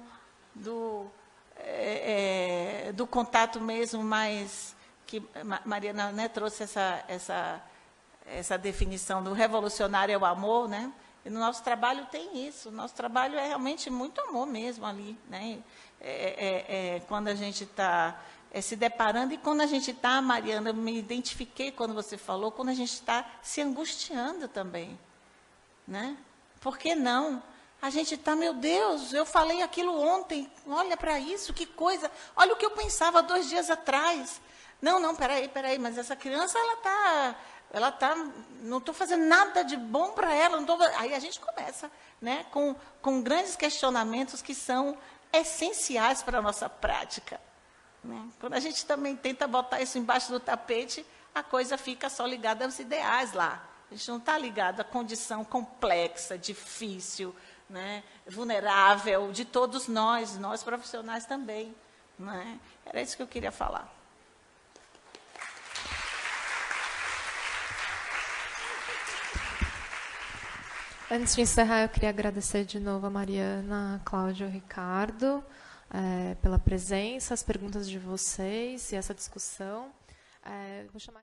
S3: do contato mesmo mais, que Mariana, né, trouxe essa definição do revolucionário é o amor, né? E no nosso trabalho tem isso, o nosso trabalho é realmente muito amor mesmo ali, né? Quando a gente está se deparando, e quando a gente está, Mariana, eu me identifiquei quando você falou, quando a gente está se angustiando também, né? Por que não? A gente está, meu Deus, eu falei aquilo ontem, olha para isso, que coisa, olha o que eu pensava 2 dias atrás. Não, peraí, mas essa criança, ela tá, não estou fazendo nada de bom para ela, aí a gente começa, né, com grandes questionamentos que são essenciais para a nossa prática. Né? Quando a gente também tenta botar isso embaixo do tapete, a coisa fica só ligada aos ideais lá. A gente não está ligado à condição complexa, difícil, né, vulnerável de todos nós profissionais também. Né? Era isso que eu queria falar.
S1: Antes de encerrar, eu queria agradecer de novo a Mariana, a Cláudia e o Ricardo pela presença, as perguntas de vocês e essa discussão. Vou chamar